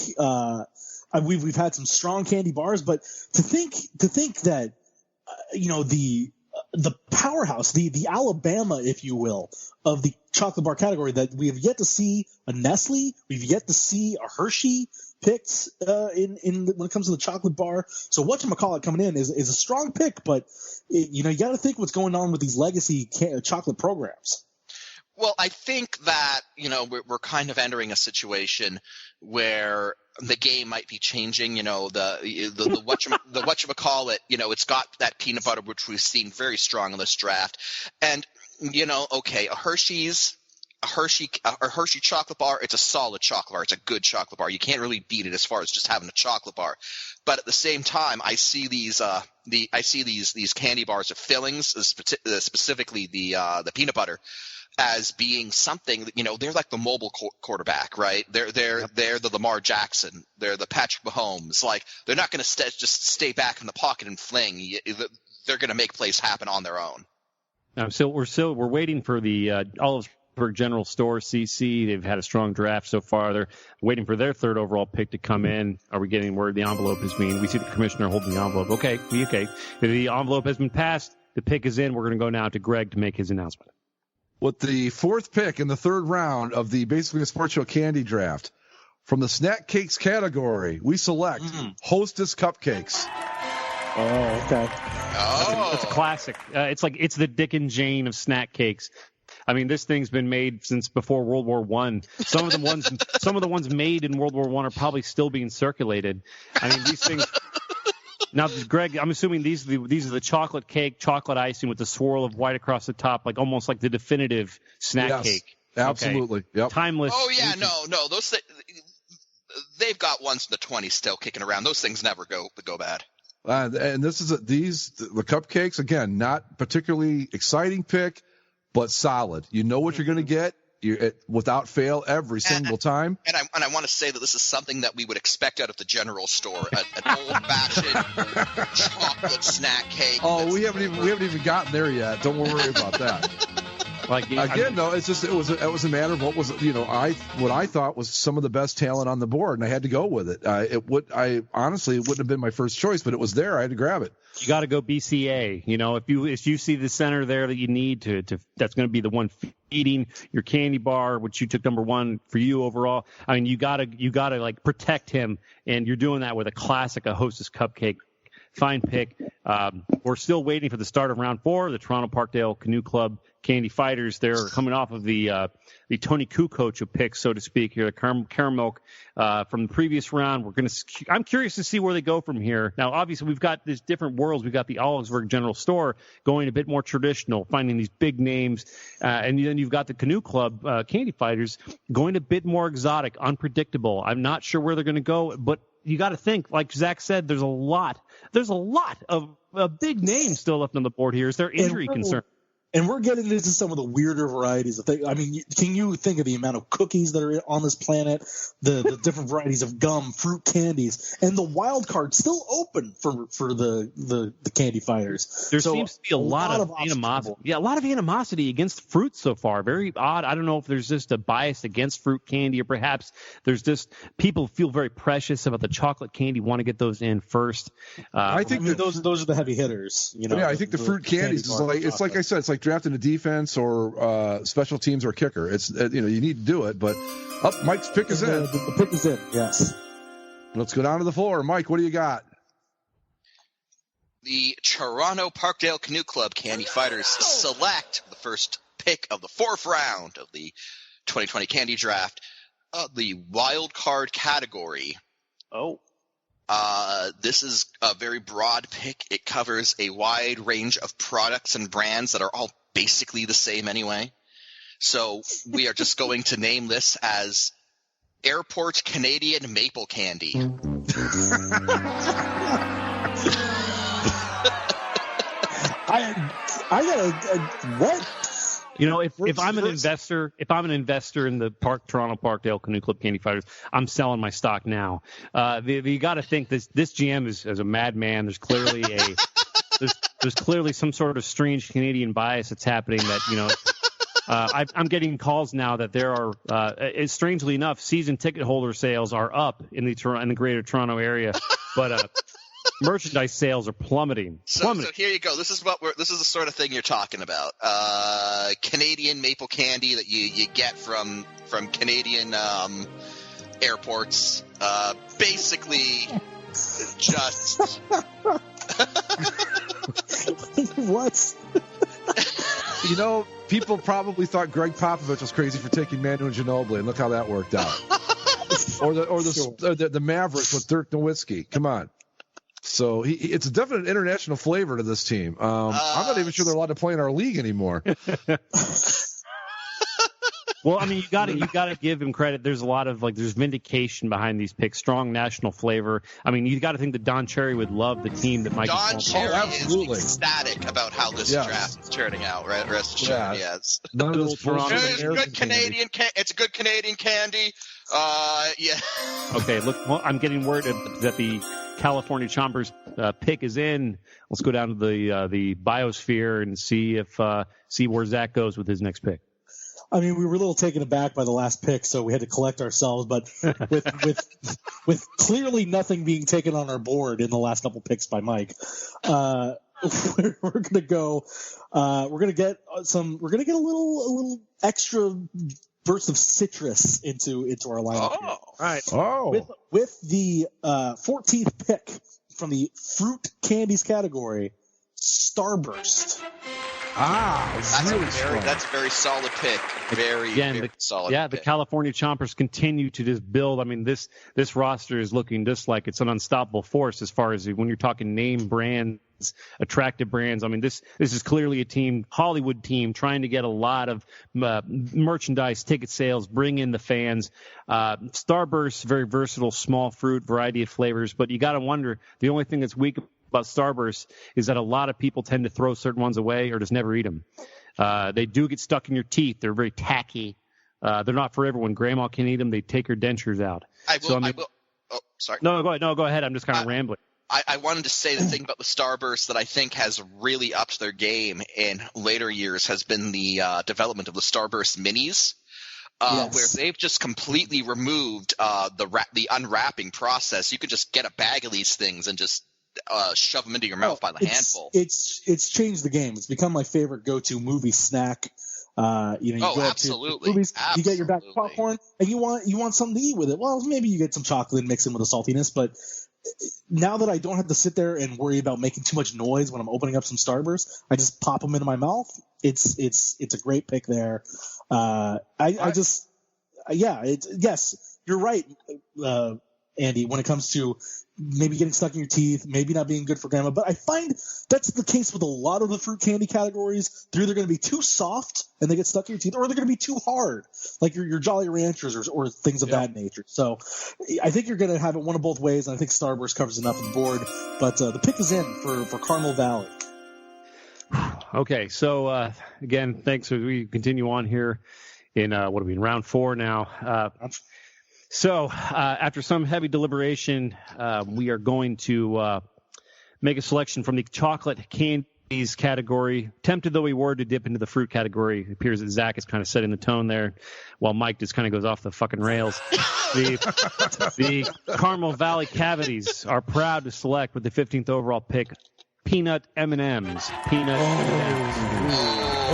Speaker 6: We've had some strong candy bars, but to think that the powerhouse, the Alabama, if you will, of the chocolate bar category, that we have yet to see a Nestle, we've yet to see a Hershey picked in when it comes to the chocolate bar. So whatchamacallit coming in is a strong pick, but you got to think what's going on with these legacy chocolate programs.
Speaker 12: Well, I think that, we're kind of entering a situation where the game might be changing. The whatchamacallit, it's got that peanut butter, which we've seen very strong in this draft. And, a Hershey chocolate bar, it's a solid chocolate bar. It's a good chocolate bar. You can't really beat it as far as just having a chocolate bar. But at the same time, I see these candy bars of fillings, specifically the peanut butter, as being something that, they're like the mobile quarterback, right? They're the Lamar Jackson. They're the Patrick Mahomes. Like, they're not going to just stay back in the pocket and fling. They're going to make plays happen on their own.
Speaker 15: We're waiting for the Oliversburg General Store, CC. They've had a strong draft so far. They're waiting for their 3rd overall pick to come in. Are we getting word the envelope is being? We see the commissioner holding the envelope. Okay. If the envelope has been passed, the pick is in. We're going to go now to Greg to make his announcement.
Speaker 14: With the 4th pick in the 3rd round of the Basically a Sports Show candy draft, from the snack cakes category, we select Hostess cupcakes.
Speaker 6: Oh, okay.
Speaker 15: That's a classic. It's the Dick and Jane of snack cakes. I mean, this thing's been made since before World War I. Some of the ones made in World War I are probably still being circulated. I mean, these things. Now, Greg, I'm assuming these are the chocolate cake, chocolate icing with the swirl of white across the top, like almost like the definitive snack cake.
Speaker 14: Absolutely.
Speaker 15: Okay.
Speaker 14: Yep.
Speaker 15: Timeless.
Speaker 12: Oh yeah, no, those they've got ones in the 20s still kicking around. Those things never go bad.
Speaker 14: And this is the cupcakes, again, not particularly exciting pick, but solid. You know what you're going to get. without fail every single time.
Speaker 12: And I want to say that this is something that we would expect out of the general store, an old-fashioned chocolate snack cake.
Speaker 14: Oh, we haven't even gotten there yet. Don't worry about that. Though, it's just it was a matter of what was what I thought was some of the best talent on the board, and I had to go with it. Honestly, it wouldn't have been my first choice, but it was there. I had to grab it.
Speaker 15: You got to go BCA. If you see the center there that you need to that's going to be the one feeding your candy bar, which you took number one for you overall. I mean, you got to like protect him, and you're doing that with a classic, a Hostess cupcake. Fine pick. We're still waiting for the start of round 4. The Toronto Parkdale Canoe Club Candy Fighters. They're coming off of the Tony Kukoc pick, so to speak, here, the caramel from the previous round. I'm curious to see where they go from here. Now, obviously, we've got these different worlds. We've got the Augsburg General Store going a bit more traditional, finding these big names, and then you've got the Canoe Club Candy Fighters going a bit more exotic, unpredictable. I'm not sure where they're going to go, but you got to think, like Zach said, there's a lot of big names still left on the board here. Is there injury concern?
Speaker 6: And we're getting into some of the weirder varieties of things. I mean, can you think of the amount of cookies that are on this planet, the different varieties of gum, fruit candies, and the wild card still open for the candy fighters.
Speaker 15: There seems to be a lot of animosity. Yeah, a lot of animosity against fruit so far. Very odd. I don't know if there's just a bias against fruit candy, or perhaps there's just people feel very precious about the chocolate candy, want to get those in first.
Speaker 6: I think those are the heavy hitters.
Speaker 14: Yeah, I think the fruit candies is like I said, it's like drafting a defense or special teams or kicker. It's you need to do it, but Mike's pick is in.
Speaker 6: The pick is in. Yes.
Speaker 14: Let's go down to the floor. Mike, what do you got?
Speaker 12: The Toronto Parkdale Canoe Club Candy Fighters select the first pick of the 4th round of the 2020 Candy Draft, the wild card category.
Speaker 15: Oh.
Speaker 12: This is a very broad pick. It covers a wide range of products and brands that are all basically the same anyway. So we are just going to name this as Airport Canadian Maple Candy.
Speaker 6: I got what?
Speaker 15: If I'm an investor in the Toronto Parkdale Canoe Club Candy Fighters, I'm selling my stock now. You got to think this GM is a madman. There's clearly there's clearly some sort of strange Canadian bias that's happening. That I'm getting calls now that there are, strangely enough, season ticket holder sales are up in the Greater Toronto area, but merchandise sales are plummeting.
Speaker 12: So here you go. This is the sort of thing you're talking about. Canadian maple candy that you get from Canadian airports. Basically, just
Speaker 6: what?
Speaker 14: People probably thought Greg Popovich was crazy for taking Manu Ginobili, and look how that worked out. or the Mavericks with Dirk Nowitzki. Come on. So it's a definite international flavor to this team. I'm not even sure they're allowed to play in our league anymore.
Speaker 15: Well, I mean, you got to give him credit. There's a lot of there's vindication behind these picks, strong national flavor. I mean, you got to think that Don Cherry would love the team that Mike.
Speaker 12: Don Cherry is ecstatic about how this draft is turning out. Right, rest assured, yes. It's good Canadian. It's a good Canadian candy. Yeah.
Speaker 15: Okay, look, I'm getting word that the California Chompers pick is in. Let's go down to the biosphere and see where Zach goes with his next pick.
Speaker 6: I mean, we were a little taken aback by the last pick, so we had to collect ourselves. But with clearly nothing being taken on our board in the last couple picks by Mike, we're gonna go. We're gonna get a little extra burst of citrus into our lineup.
Speaker 12: Oh,
Speaker 15: right.
Speaker 14: Oh,
Speaker 6: with the 14th pick from the fruit candies category, Starburst.
Speaker 12: That's a very solid pick. Very solid.
Speaker 15: Yeah,
Speaker 12: pick.
Speaker 15: The California Chompers continue to just build. I mean, this roster is looking just like it's an unstoppable force as far as when you're talking name brands, attractive brands. I mean, this is clearly a team, Hollywood team, trying to get a lot of merchandise, ticket sales, bring in the fans. Starburst, very versatile, small fruit, variety of flavors. But you got to wonder, the only thing that's weak about Starburst is that a lot of people tend to throw certain ones away or just never eat them. They do get stuck in your teeth. They're very tacky. They're not for everyone. Grandma can eat them. They take her dentures out.
Speaker 12: I will. Oh, sorry.
Speaker 15: No, go ahead. I'm just kind of rambling.
Speaker 12: I wanted to say the thing about the Starburst that I think has really upped their game in later years has been the development of the Starburst Minis, where they've just completely removed the unwrapping process. You could just get a bag of these things and just shove them into your mouth by the handful.
Speaker 6: It's changed the game. It's become my favorite go-to movie snack. You go
Speaker 12: absolutely.
Speaker 6: To movies, you get your bag of popcorn, and you want something to eat with it. Well, maybe you get some chocolate and mix in with the saltiness, but now that I don't have to sit there and worry about making too much noise when I'm opening up some Starburst, I just pop them into my mouth. It's a great pick there. Yes, you're right, Andy, when it comes to maybe getting stuck in your teeth, maybe not being good for grandma. But I find that's the case with a lot of the fruit candy categories. They're either going to be too soft and they get stuck in your teeth, or they're going to be too hard, like your Jolly Ranchers or things of that nature. So I think you're going to have it one of both ways, and I think Starburst covers enough of the board. But the pick is in for Carmel Valley.
Speaker 15: Okay, so again, thanks. We continue on here in in round 4 now. So after some heavy deliberation, we are going to make a selection from the chocolate candies category. Tempted though we were to dip into the fruit category, it appears that Zach is kind of setting the tone there, while Mike just kind of goes off the fucking rails. The Carmel Valley Cavities are proud to select with the 15th overall pick peanut M&Ms.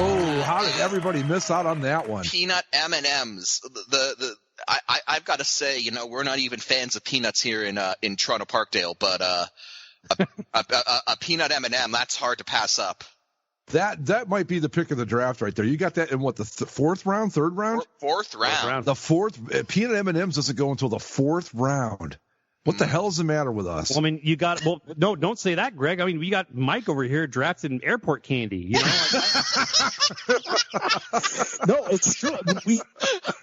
Speaker 14: Oh, how did everybody miss out on that one?
Speaker 12: Peanut M&Ms. I've got to say, we're not even fans of peanuts here in Toronto Parkdale, but a peanut M&M, that's hard to pass up.
Speaker 14: That might be the pick of the draft right there. You got that in what, the third round?
Speaker 12: Fourth round.
Speaker 14: The fourth peanut M&Ms doesn't go until the 4th round. What the hell is the matter with us?
Speaker 15: Well, I mean, no, don't say that, Greg. I mean, we got Mike over here drafted in airport candy.
Speaker 6: No, it's true.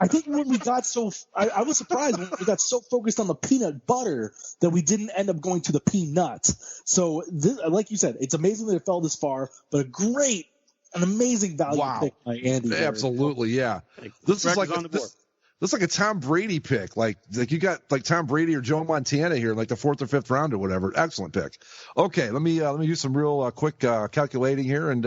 Speaker 6: I think when we got I was surprised when we got so focused on the peanut butter that we didn't end up going to the peanut. So, like you said, it's amazing that it fell this far, but an amazing value pick by Andy.
Speaker 14: Absolutely, yeah. This is like This is like a Tom Brady pick. Like you got like Tom Brady or Joe Montana here, like the 4th or 5th round or whatever. Excellent pick. Okay, let me do some real quick calculating here, and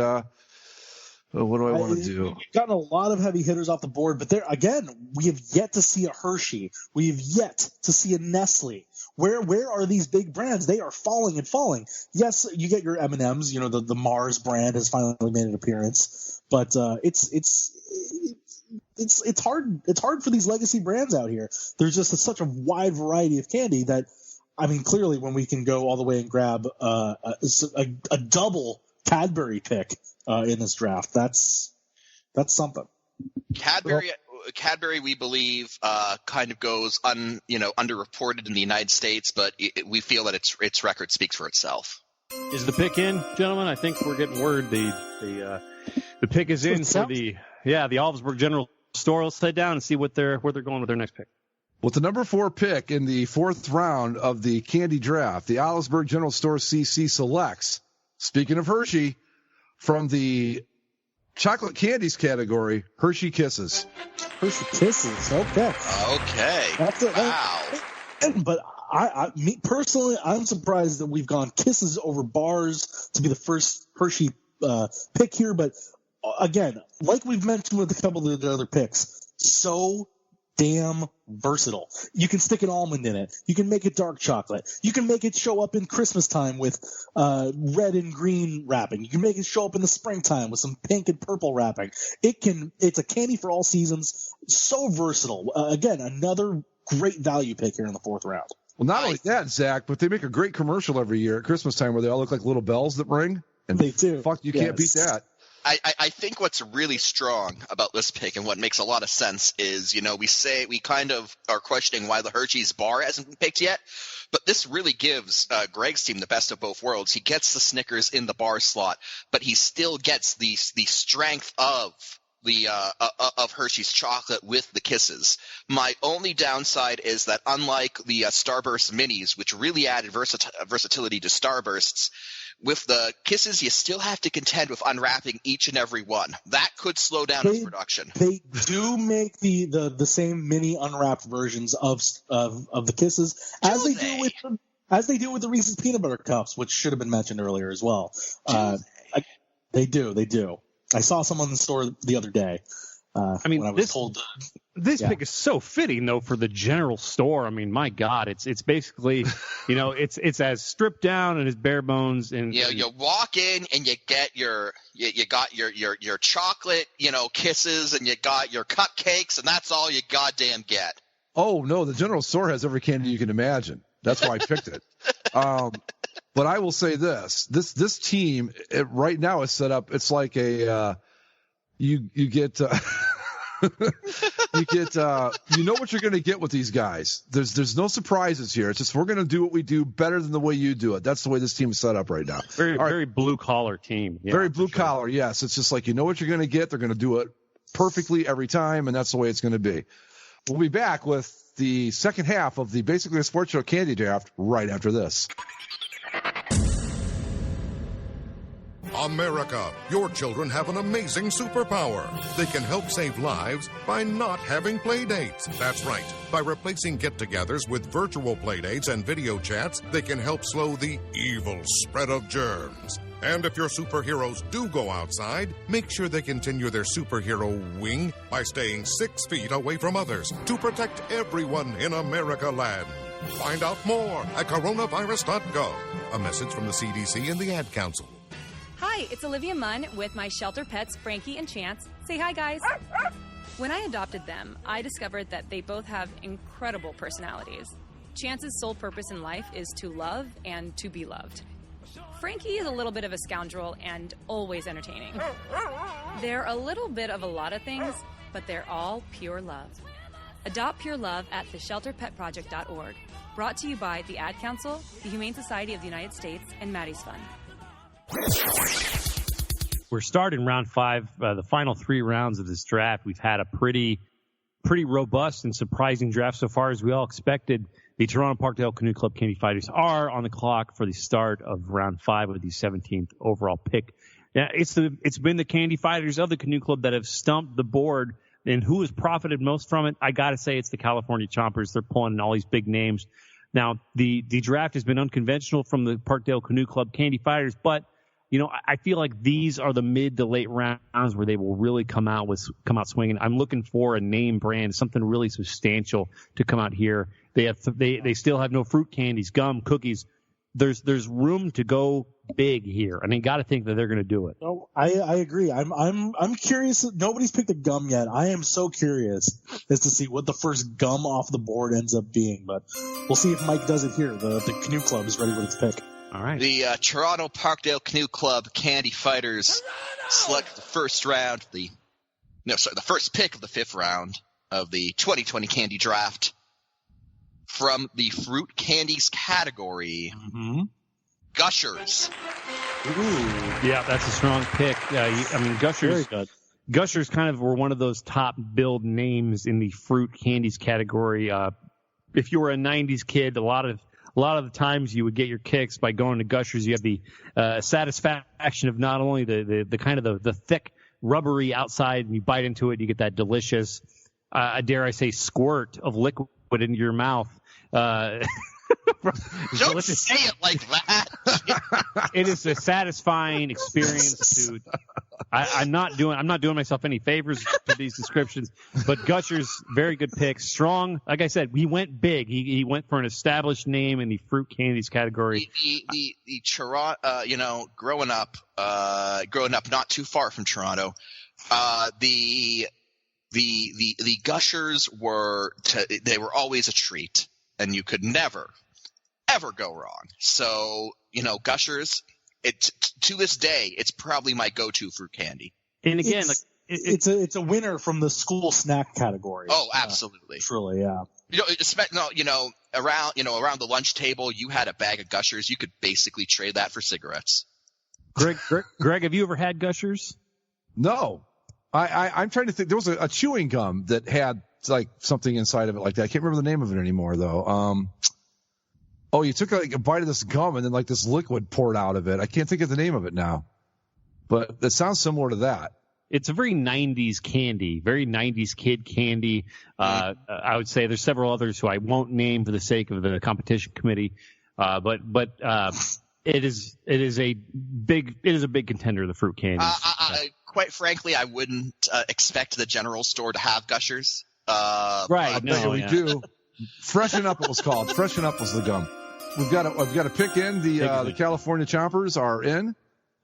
Speaker 14: what do I want to do?
Speaker 6: We've gotten a lot of heavy hitters off the board, but there again, we have yet to see a Hershey. We have yet to see a Nestle. Where are these big brands? They are falling and falling. Yes, you get your M&Ms. The Mars brand has finally made an appearance, but it's hard. It's hard for these legacy brands out here. There's just such a wide variety of candy that, I mean, clearly when we can go all the way and grab a double Cadbury pick in this draft, that's something.
Speaker 12: Cadbury, we believe, kind of goes underreported in the United States, but we feel that its record speaks for itself.
Speaker 15: Is the pick in, gentlemen? I think we're getting word the pick is in for the Oldsburg General Store. Let's sit down and see where they're going with their next pick.
Speaker 14: With the number 4 pick in the 4th round of the candy draft, the Oldsburg General Store CC selects, speaking of Hershey, from the chocolate candies category, Hershey Kisses.
Speaker 6: Hershey Kisses, okay.
Speaker 12: Wow.
Speaker 6: But me personally, I'm surprised that we've gone Kisses over bars to be the first Hershey pick here. But again, like we've mentioned with a couple of the other picks, so damn versatile. You can stick an almond in it. You can make it dark chocolate. You can make it show up in Christmas time with red and green wrapping. You can make it show up in the springtime with some pink and purple wrapping. It's a candy for all seasons. So versatile. Again, another great value pick here in the 4th round.
Speaker 14: Well, not only that, Zach, but they make a great commercial every year at Christmas time where they all look like little bells that ring. And
Speaker 6: they do.
Speaker 14: Fuck, you can't beat that.
Speaker 12: I think what's really strong about this pick and what makes a lot of sense is, we kind of are questioning why the Hershey's bar hasn't been picked yet, but this really gives Greg's team the best of both worlds. He gets the Snickers in the bar slot, but he still gets the strength of of Hershey's chocolate with the Kisses. My only downside is that unlike the Starburst Minis, which really added versatility to Starbursts, with the Kisses you still have to contend with unwrapping each and every one. That could slow down its production.
Speaker 6: They do make the same mini unwrapped versions of the Kisses as they do with the Reese's Peanut Butter Cups, which should have been mentioned earlier as well. They do. I saw someone in the store the other day. When I was told
Speaker 15: this pick is so fitting though for the general store. I mean, my God, it's basically, it's as stripped down and as bare bones. And
Speaker 12: you walk in and you get you got your chocolate, Kisses, and you got your cupcakes, and that's all you goddamn get.
Speaker 14: Oh no, the general store has every candy you can imagine. That's why I picked it. But I will say this team right now is set up. It's like you get you know what you're going to get with these guys. There's no surprises here. It's just we're going to do what we do better than the way you do it. That's the way this team is set up right now.
Speaker 15: Very blue collar team. Yeah,
Speaker 14: very blue collar. Yes, it's just like you know what you're going to get. They're going to do it perfectly every time, and that's the way it's going to be. We'll be back with the second half of the Basically a Sports Show Candy Draft right after this.
Speaker 16: America, your children have an amazing superpower. They can help save lives by not having play dates. That's right. By replacing get-togethers with virtual play dates and video chats, they can help slow the evil spread of germs. And if your superheroes do go outside, make sure they continue their superhero wing by staying 6 feet away from others to protect everyone in America land. Find out more at coronavirus.gov. A message from the CDC and the Ad Council.
Speaker 17: Hi, it's Olivia Munn with my shelter pets, Frankie and Chance. Say hi, guys. When I adopted them, I discovered that they both have incredible personalities. Chance's sole purpose in life is to love and to be loved. Frankie is a little bit of a scoundrel and always entertaining. They're a little bit of a lot of things, but they're all pure love. Adopt pure love at theshelterpetproject.org. Brought to you by the Ad Council, the Humane Society of the United States, and Maddie's Fund.
Speaker 15: We're starting round 5, the final 3 rounds of this draft. We've had a pretty robust and surprising draft so far, as we all expected. The Toronto Parkdale Canoe Club Candy Fighters are on the clock for the start of round 5 with the 17th overall pick. Yeah, it's been the Candy Fighters of the Canoe Club that have stumped the board. And who has profited most from it? I got to say it's the California Chompers. They're pulling in all these big names. Now, the draft has been unconventional from the Parkdale Canoe Club Candy Fighters, but I feel like these are the mid to late rounds where they will really come out swinging. I'm looking for a name brand, something really substantial to come out here. They still have no fruit candies, gum, cookies. There's room to go big here, and they got to think that they're going to do it.
Speaker 6: No, I agree. I'm curious. Nobody's picked a gum yet. I am so curious as to see what the first gum off the board ends up being. But we'll see if Mike does it here. The Canoe Club is ready with its pick.
Speaker 15: All right.
Speaker 12: The Toronto Parkdale Canoe Club Candy Fighters select the first pick of the 5th round of the 2020 Candy Draft from the fruit candies category.
Speaker 6: Mm-hmm.
Speaker 12: Gushers.
Speaker 15: Ooh. Yeah, that's a strong pick. Gushers kind of were one of those top billed names in the fruit candies category. If you were a 90s kid, a lot of the times you would get your kicks by going to Gushers. You have the satisfaction of not only the kind of the thick, rubbery outside, and you bite into it, you get that delicious, dare I say, squirt of liquid into your mouth.
Speaker 12: Don't say it like that.
Speaker 15: It is a satisfying experience. I'm not doing myself any favors for these descriptions, but Gushers, very good pick. Strong, like I said, he went big. He went for an established name in the fruit candies category.
Speaker 12: The Toronto, growing up not too far from Toronto, the Gushers were always a treat, and you could never ever go wrong. So, Gushers, to this day, it's probably my go-to fruit candy.
Speaker 15: And again,
Speaker 6: it's a winner from the school snack category.
Speaker 12: Oh, absolutely.
Speaker 6: Truly, yeah.
Speaker 12: Around the lunch table, you had a bag of Gushers. You could basically trade that for cigarettes.
Speaker 15: Greg, have you ever had Gushers?
Speaker 14: No. I'm trying to think. There was a chewing gum that had like something inside of it like that. I can't remember the name of it anymore though. You took like a bite of this gum and then like this liquid poured out of it. I can't think of the name of it now, but it sounds similar to that.
Speaker 15: It's a very 90s candy, very 90s kid candy. I would say there's several others who I won't name for the sake of the competition committee. But it is a big contender, the fruit candy.
Speaker 12: Quite frankly, I wouldn't expect the general store to have Gushers.
Speaker 15: Right. No,
Speaker 14: we do. Freshen Up, it was called. Freshen Up was the gum. We've got to pick in the California Chompers are in.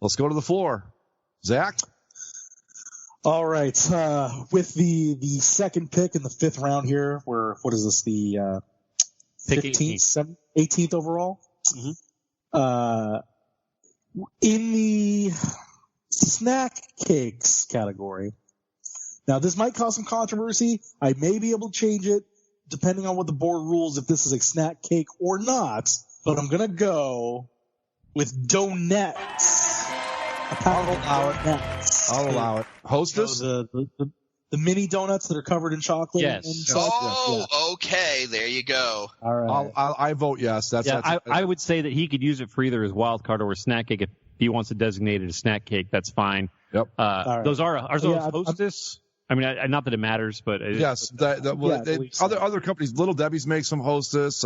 Speaker 14: Let's go to the floor. Zach?
Speaker 6: All right. With the second pick in the 5th round here, what is this, the 15th, 18th overall?
Speaker 15: Mm-hmm.
Speaker 6: In the snack cakes category. Now, this might cause some controversy. I may be able to change it depending on what the board rules, if this is a snack cake or not. But I'm going to go with donuts. I'll
Speaker 14: allow it. Hostess?
Speaker 6: The mini donuts that are covered in chocolate.
Speaker 15: Yes.
Speaker 6: And stuff.
Speaker 12: Okay. There you go.
Speaker 6: All right.
Speaker 14: I vote yes.
Speaker 15: I would say that he could use it for either his wild card or a snack cake. If he wants to designate it a snack cake, that's fine.
Speaker 14: Yep.
Speaker 15: Right. Those are Hostess. I mean, not that it matters, but
Speaker 14: yes. Other companies, Little Debbie's makes some Hostess.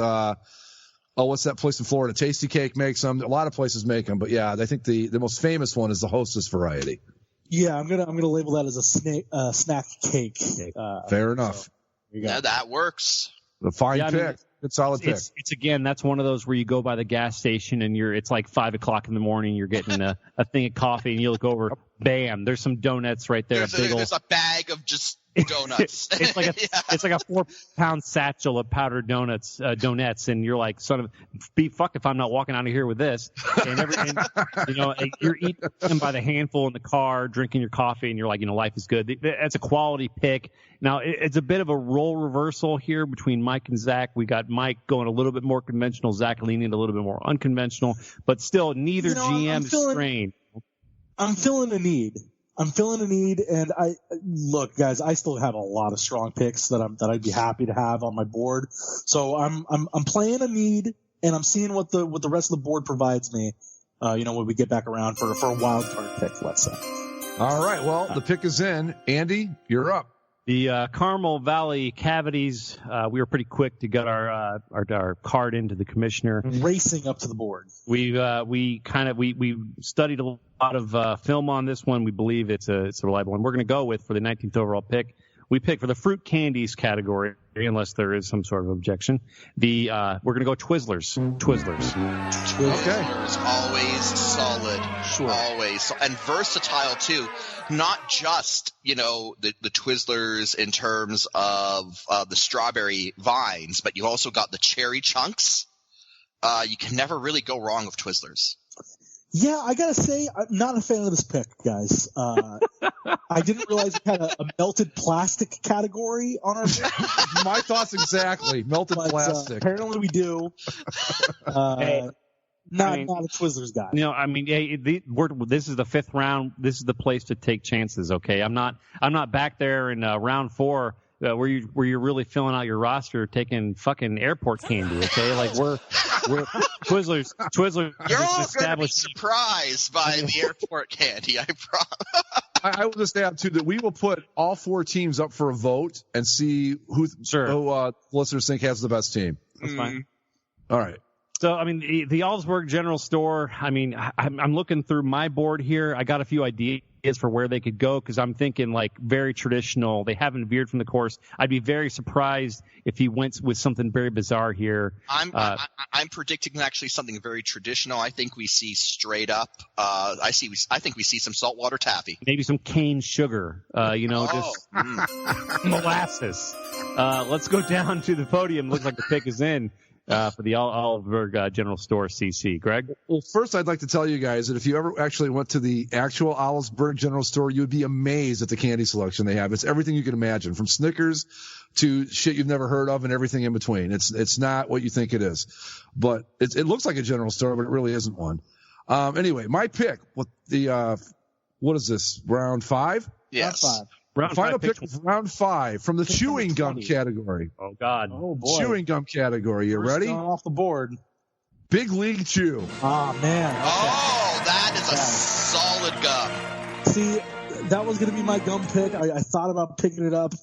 Speaker 14: What's that place in Florida? Tasty Cake makes them. A lot of places make them, but yeah, I think the most famous one is the Hostess variety.
Speaker 6: Yeah, I'm gonna label that as a snack cake.
Speaker 14: Fair enough.
Speaker 6: So,
Speaker 12: yeah, that works.
Speaker 14: The fine pick. Good solid pick.
Speaker 15: It's again, that's one of those where you go by the gas station and it's like 5 o'clock in the morning. You're getting a thing of coffee and you look over, bam, there's some donuts right there.
Speaker 12: There's a bag of just donuts.
Speaker 15: It's like a 4-pound satchel of powdered donuts, and you're like, son of be fucked if I'm not walking out of here with this. And you're eating them by the handful in the car, drinking your coffee, and you're like, life is good. That's a quality pick. Now it's a bit of a role reversal here between Mike and Zach. We got Mike going a little bit more conventional, Zach leaning a little bit more unconventional, but still neither GM is strained.
Speaker 6: I'm feeling a need. And look, guys, I still have a lot of strong picks that I'd be happy to have on my board. So I'm playing a need, and I'm seeing what the rest of the board provides me. When we get back around for a wild card pick, let's say.
Speaker 14: All right. Well, the pick is in. Andy, you're up.
Speaker 15: The Carmel Valley Cavities. We were pretty quick to get our card into the commissioner.
Speaker 6: Racing up to the board.
Speaker 15: We studied a lot of film on this one. We believe it's a reliable one. We're going to go with for the 19th overall pick. We pick for the fruit candies category, unless there is some sort of objection. We're going to go Twizzlers. Twizzlers,
Speaker 12: always solid.
Speaker 15: Sure.
Speaker 12: Always. And versatile, too. Not just, the Twizzlers in terms of the strawberry vines, but you also got the cherry chunks. You can never really go wrong with Twizzlers.
Speaker 6: Yeah, I gotta say, I'm not a fan of this pick, guys. I didn't realize we had a melted plastic category on our pick.
Speaker 14: My thoughts exactly. Melted plastic.
Speaker 6: Apparently we do. Not a Twizzlers guy.
Speaker 15: This is the 5th round. This is the place to take chances. Okay, I'm not back there in round 4 where you're really filling out your roster, taking fucking airport candy. Okay, like we're Twizzlers.
Speaker 12: You're all going to be surprised by the airport candy. I promise.
Speaker 14: I will just add too that we will put all 4 teams up for a vote and see who listeners think has the best team.
Speaker 15: That's fine.
Speaker 14: All right.
Speaker 15: So, the Augsburg General Store, I'm looking through my board here. I got a few ideas for where they could go because I'm thinking like very traditional. They haven't veered from the course. I'd be very surprised if he went with something very bizarre here.
Speaker 12: I'm predicting actually something very traditional. I think we see straight up. I think we see some saltwater taffy.
Speaker 15: Maybe some cane sugar. Just molasses. Let's go down to the podium. Looks like the pick is in. For the Augsburg General Store CC. Greg?
Speaker 14: Well, first I'd like to tell you guys that if you ever actually went to the actual Augsburg General Store, you would be amazed at the candy selection they have. It's everything you can imagine, from Snickers to shit you've never heard of and everything in between. It's not what you think it is. But it looks like a general store, but it really isn't one. Anyway, my pick with the what is this, round 5?
Speaker 12: Yes.
Speaker 15: Round
Speaker 14: Final
Speaker 15: 5
Speaker 14: pick of round 5 from the chewing gum category.
Speaker 15: Oh, God.
Speaker 6: Oh, boy.
Speaker 14: Chewing gum category. You
Speaker 6: First
Speaker 14: ready?
Speaker 6: one off the board.
Speaker 14: Big League Chew.
Speaker 6: Oh, man. Okay.
Speaker 12: Oh, that is a solid gum.
Speaker 6: See, that was going to be my gum pick. I thought about picking it up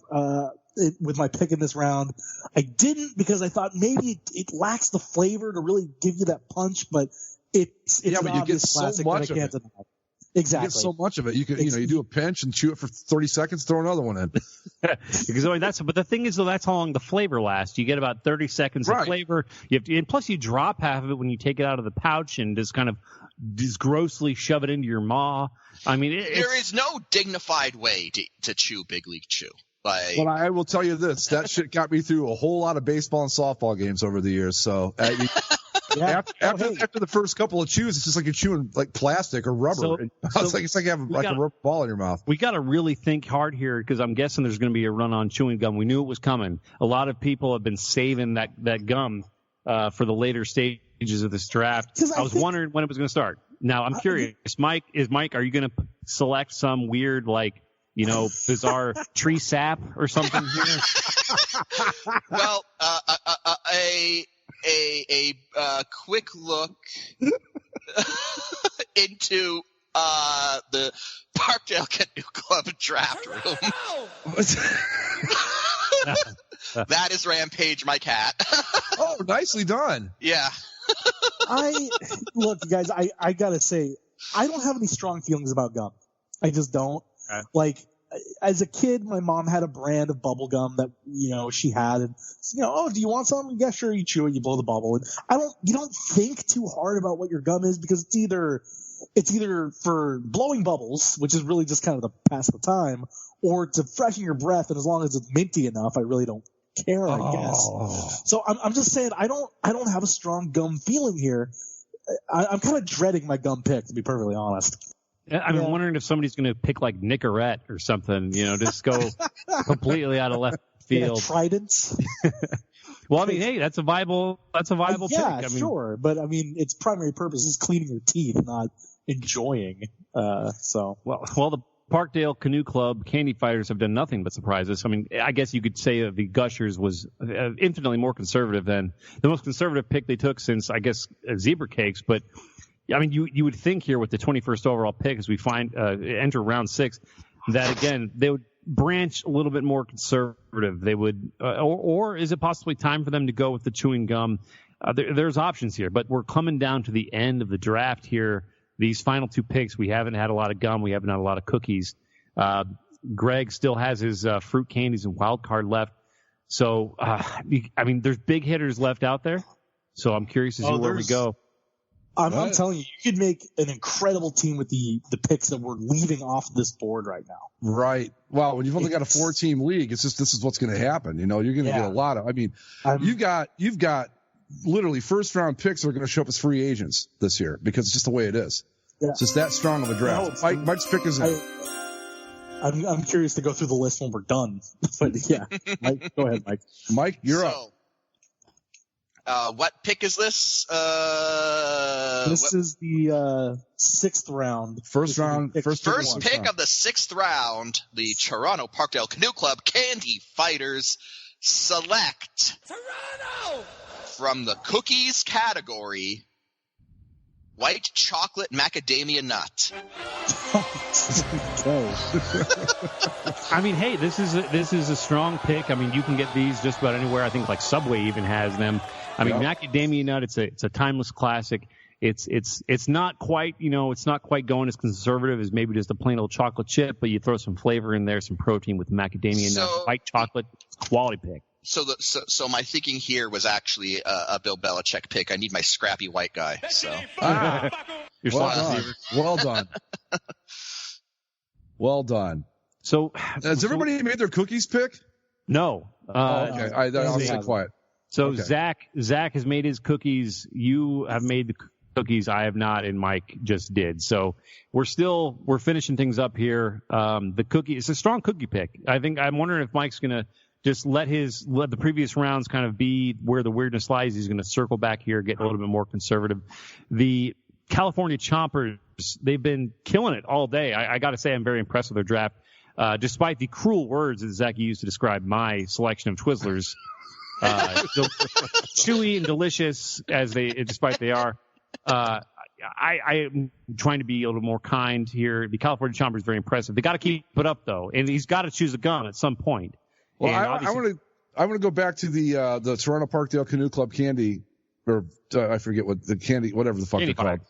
Speaker 6: with my pick in this round. I didn't because I thought maybe it lacks the flavor to really give you that punch, but it's
Speaker 14: Yeah,
Speaker 6: an
Speaker 14: but you get
Speaker 6: obvious
Speaker 14: so
Speaker 6: classic
Speaker 14: much
Speaker 6: that I
Speaker 14: of
Speaker 6: can't
Speaker 14: it.
Speaker 6: deny. Exactly.
Speaker 14: You get so much of it. You can, you do a pinch and chew it for 30 seconds, throw another one in.
Speaker 15: Because but the thing is, though, that's how long the flavor lasts. You get about 30 seconds of flavor. You have to, and plus you drop half of it when you take it out of the pouch and just kind of just grossly shove it into your maw. I mean,
Speaker 12: there is no dignified way to chew Big League Chew.
Speaker 14: Well, I will tell you this: that shit got me through a whole lot of baseball and softball games over the years. So after the first couple of chews, it's just like you're chewing like plastic or rubber. It's like having a rubber ball in your mouth.
Speaker 15: We got to really think hard here because I'm guessing there's going to be a run on chewing gum. We knew it was coming. A lot of people have been saving that gum for the later stages of this draft. I was wondering when it was going to start. Now I'm curious, Mike. Are you going to select some weird bizarre tree sap or something here?
Speaker 12: Well, a quick look into the Parkdale Canoe Club draft room. That is Rampage, my cat.
Speaker 14: Oh, nicely done.
Speaker 12: Yeah.
Speaker 6: Look, you guys, I gotta say, I don't have any strong feelings about gum. I just don't. Okay. Like, as a kid, my mom had a brand of bubble gum that, she had, and, oh, do you want some? Yeah, sure. You chew it, you blow the bubble. And you don't think too hard about what your gum is because it's either for blowing bubbles, which is really just kind of to pass the time, or to freshen your breath. And as long as it's minty enough, I really don't care, I guess. So I'm just saying, I don't have a strong gum feeling here. I'm kind of dreading my gum pick, to be perfectly honest.
Speaker 15: I'm wondering if somebody's going to pick like Nicorette or something, just go completely out of left field.
Speaker 6: Tridents.
Speaker 15: Well, I mean, hey, that's a viable pick.
Speaker 6: Yeah, sure. But I mean, its primary purpose is cleaning your teeth, not enjoying. Well,
Speaker 15: the Parkdale Canoe Club Candy Fighters have done nothing but surprise us. I mean, I guess you could say the Gushers was infinitely more conservative than the most conservative pick they took since, I guess, Zebra Cakes. But I mean, you would think here with the 21st overall pick, as we enter round 6, that again they would branch a little bit more conservative. They would, or is it possibly time for them to go with the chewing gum? There's options here, but we're coming down to the end of the draft here. These final 2 picks, we haven't had a lot of gum, we haven't had a lot of cookies. Greg still has his fruit candies and wild card left. So, I mean, there's big hitters left out there. So I'm curious to see where we go.
Speaker 6: I'm telling you, you could make an incredible team with the picks that we're leaving off this board right now.
Speaker 14: Right. Well, when you've only got a 4-team league, it's just this is what's going to happen. You're going to get a lot of. I mean, you've got literally first round picks that are going to show up as free agents this year because it's just the way it is. Yeah. It's just that strong of a draft. Mike's pick is.
Speaker 6: I'm curious to go through the list when we're done. But yeah, Mike, go ahead, Mike.
Speaker 14: Mike, you're up.
Speaker 12: What pick is this?
Speaker 6: This is the 6th round.
Speaker 14: First
Speaker 12: pick of the 6th round. The Toronto Parkdale Canoe Club Candy Fighters select Toronto from the cookies category. White chocolate macadamia nut.
Speaker 15: I mean, hey, this is a strong pick. I mean, you can get these just about anywhere. I think like Subway even has them. I mean, macadamia nut. It's a timeless classic. It's not quite going as conservative as maybe just a plain old chocolate chip, but you throw some flavor in there, some protein with macadamia nut, white chocolate, quality pick.
Speaker 12: So my thinking here was actually a Bill Belichick pick. I need my scrappy white guy. So
Speaker 15: you're
Speaker 14: well done. Well done.
Speaker 15: So
Speaker 14: has everybody made their cookies pick?
Speaker 15: No.
Speaker 14: Okay. I'll stay quiet.
Speaker 15: So okay. Zach has made his cookies. You have made the cookies. I have not, and Mike just did. So we're finishing things up here. The cookie, it's a strong cookie pick. I'm wondering if Mike's gonna just let the previous rounds kind of be where the weirdness lies. He's going to circle back here, get a little bit more conservative. The California Chompers they've been killing it all day. I got to say, I'm very impressed with their draft, despite the cruel words that Zach used to describe my selection of Twizzlers. Chewy and delicious despite they are. I am trying to be a little more kind here. The California Chomper is very impressive. They got to keep it up though, and he's got to choose a gum at some point.
Speaker 14: Well, I want to go back to the Toronto Parkdale Canoe Club candy, or I forget what the candy, whatever the fuck they're called.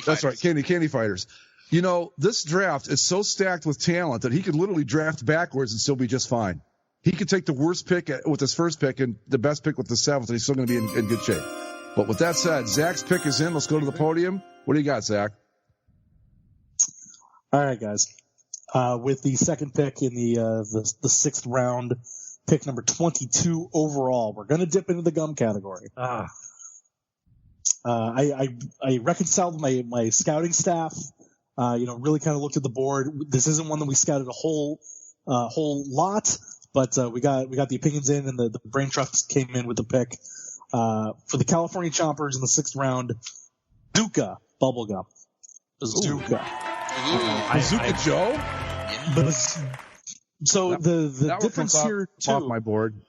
Speaker 14: That's right, candy fighters. You know, this draft is so stacked with talent that he could literally draft backwards and still be just fine. He could take the worst pick with his first pick and the best pick with the seventh, and he's still going to be in good shape. But with that said, Zach's pick is in. Let's go to the podium. What do you got, Zach?
Speaker 6: All right, guys. With the second pick in the sixth round, pick number 22 overall, we're going to dip into the gum category. I reconciled my scouting staff. Really kind of looked at the board. This isn't one that we scouted a whole lot, but we got the opinions in, and the brain trust came in with the pick. For the California Chompers in the sixth round, Bazooka bubblegum. Bazooka.
Speaker 14: Bazooka Joe?
Speaker 6: Yeah. So the difference here too.
Speaker 14: Off my board.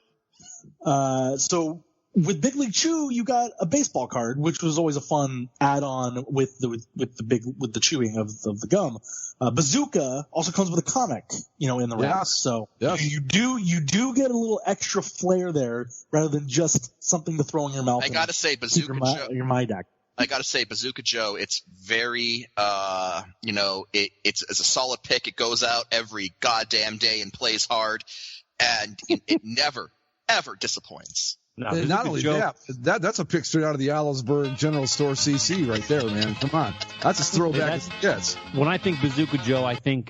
Speaker 6: So with Big League Chew, you got a baseball card, which was always a fun add-on with the chewing of the gum. Bazooka also comes with a comic, in the wrap. So you do get a little extra flair there rather than just something to throw in your mouth.
Speaker 12: I gotta say, Bazooka Joe.
Speaker 6: Your My Deck.
Speaker 12: I gotta say, Bazooka Joe. It's very, it's a solid pick. It goes out every goddamn day and plays hard, and it never ever disappoints.
Speaker 14: No, not only that's a pick straight out of the Allisburg General Store CC right there, man. Come on. That's as throwback as it gets.
Speaker 15: When I think Bazooka Joe, I think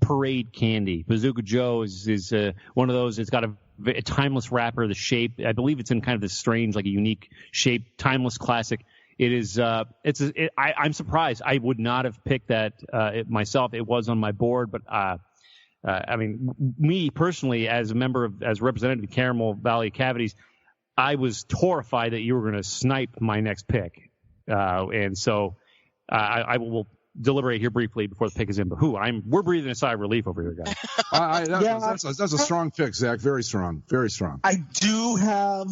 Speaker 15: parade candy. Bazooka Joe is one of those. It's got a timeless wrapper. The shape, I believe it's in kind of this strange, like a unique shape, timeless classic. It is. I'm surprised. I would not have picked that myself. It was on my board, but me personally, as representative of Caramel Valley Cavities, I was horrified that you were going to snipe my next pick. And so I will deliberate here briefly before the pick is in. But we're breathing a sigh of relief over here, guys.
Speaker 14: That's a strong pick, Zach. Very strong. Very strong.
Speaker 6: I do have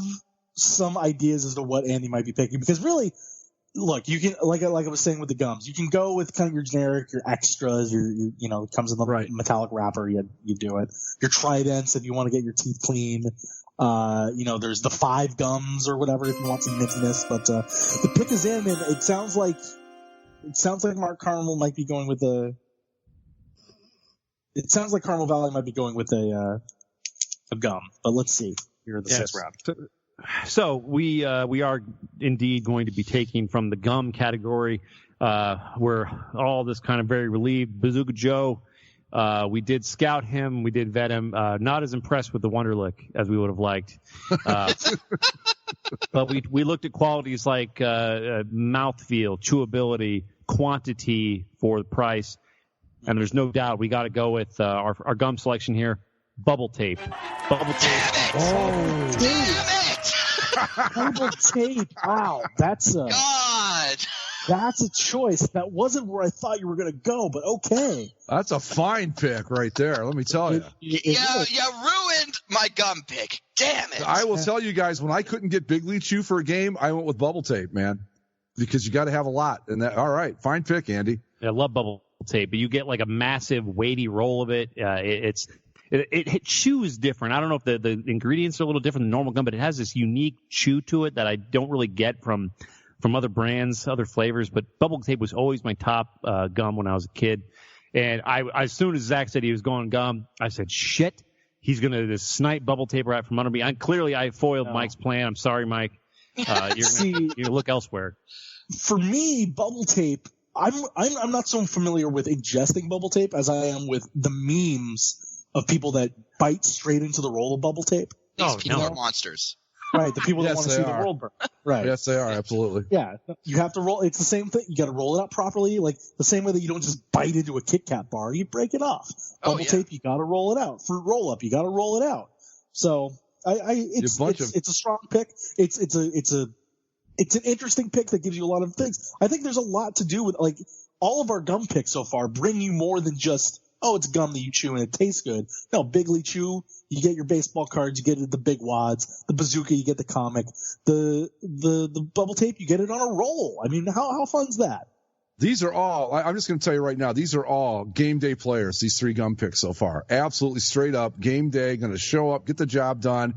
Speaker 6: some ideas as to what Andy might be picking, because really, look, you can, like I was saying with the gums, you can go with kind of your generic, your extras, your it comes in the metallic wrapper, you do it. Your Tridents if you want to get your teeth clean. There's the 5 gums or whatever if you want some niftiness. But the pick is in, and it sounds like Mark Carmel might be going with It sounds like Carmel Valley might be going with a gum, but let's see here in the sixth round.
Speaker 15: So we are indeed going to be taking from the gum category. We're all this kind of very relieved. Bazooka Joe, we did scout him, we did vet him. Not as impressed with the Wonderlick as we would have liked. But we looked at qualities like mouthfeel, chewability, quantity for the price, and there's no doubt we got to go with our gum selection here. Bubble tape. Bubble tape.
Speaker 6: Oh, damn it! Bubble tape. Wow, that's a choice. That wasn't where I thought you were going to go, but okay.
Speaker 14: That's a fine pick right there. Let me tell you.
Speaker 12: You ruined my gum pick. Damn it!
Speaker 14: I will tell you guys, when I couldn't get Big League Chew for a game, I went with bubble tape, man, because you got to have a lot. And all right, fine pick, Andy.
Speaker 15: Yeah, I love bubble tape, but you get like a massive weighty roll of it. It chews different. I don't know if the ingredients are a little different than normal gum, but it has this unique chew to it that I don't really get from other brands, other flavors. But bubble tape was always my top gum when I was a kid. And as soon as Zach said he was going gum, I said, shit, he's going to just snipe bubble tape right from under me. I foiled Mike's plan. I'm sorry, Mike. You're going to look elsewhere.
Speaker 6: For me, bubble tape, I'm not so familiar with ingesting bubble tape as I am with the memes of people that bite straight into the roll of bubble tape.
Speaker 12: These people are monsters.
Speaker 6: Right, the people that want to see the world burn. Right.
Speaker 14: Yes, they are, absolutely.
Speaker 6: Yeah, you have to roll. It's the same thing. You got to roll it out properly, like the same way that you don't just bite into a Kit Kat bar. You break it off. Bubble tape, you got to roll it out. Fruit roll up, you got to roll it out. So it's a strong pick. It's a it's an interesting pick that gives you a lot of things. I think there's a lot to do with, like, all of our gum picks so far bring you more than just, oh, it's gum that you chew and it tastes good. No, Big League Chew, you get your baseball cards, you get it the big wads. The Bazooka, you get the comic. The bubble tape, you get it on a roll. I mean, how fun's that?
Speaker 14: These are all, I'm just going to tell you right now, these are all game day players, these 3 gum picks so far. Absolutely straight up, game day, going to show up, get the job done,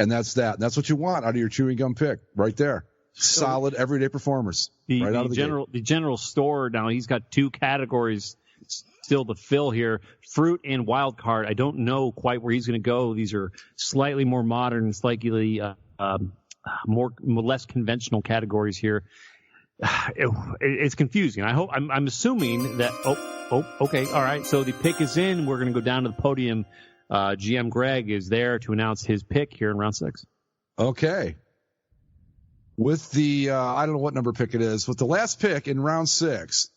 Speaker 14: and that's that. And that's what you want out of your chewing gum pick right there. Solid everyday performers right out of the gate.
Speaker 15: The general store now, he's got 2 categories still to fill here, fruit and wild card. I don't know quite where he's going to go. These are slightly more modern, slightly less conventional categories here. It's confusing. I'm assuming that. Okay, all right. So the pick is in. We're going to go down to the podium. GM Greg is there to announce his pick here in round 6.
Speaker 14: Okay. With the I don't know what number pick it is. With the last pick in round 6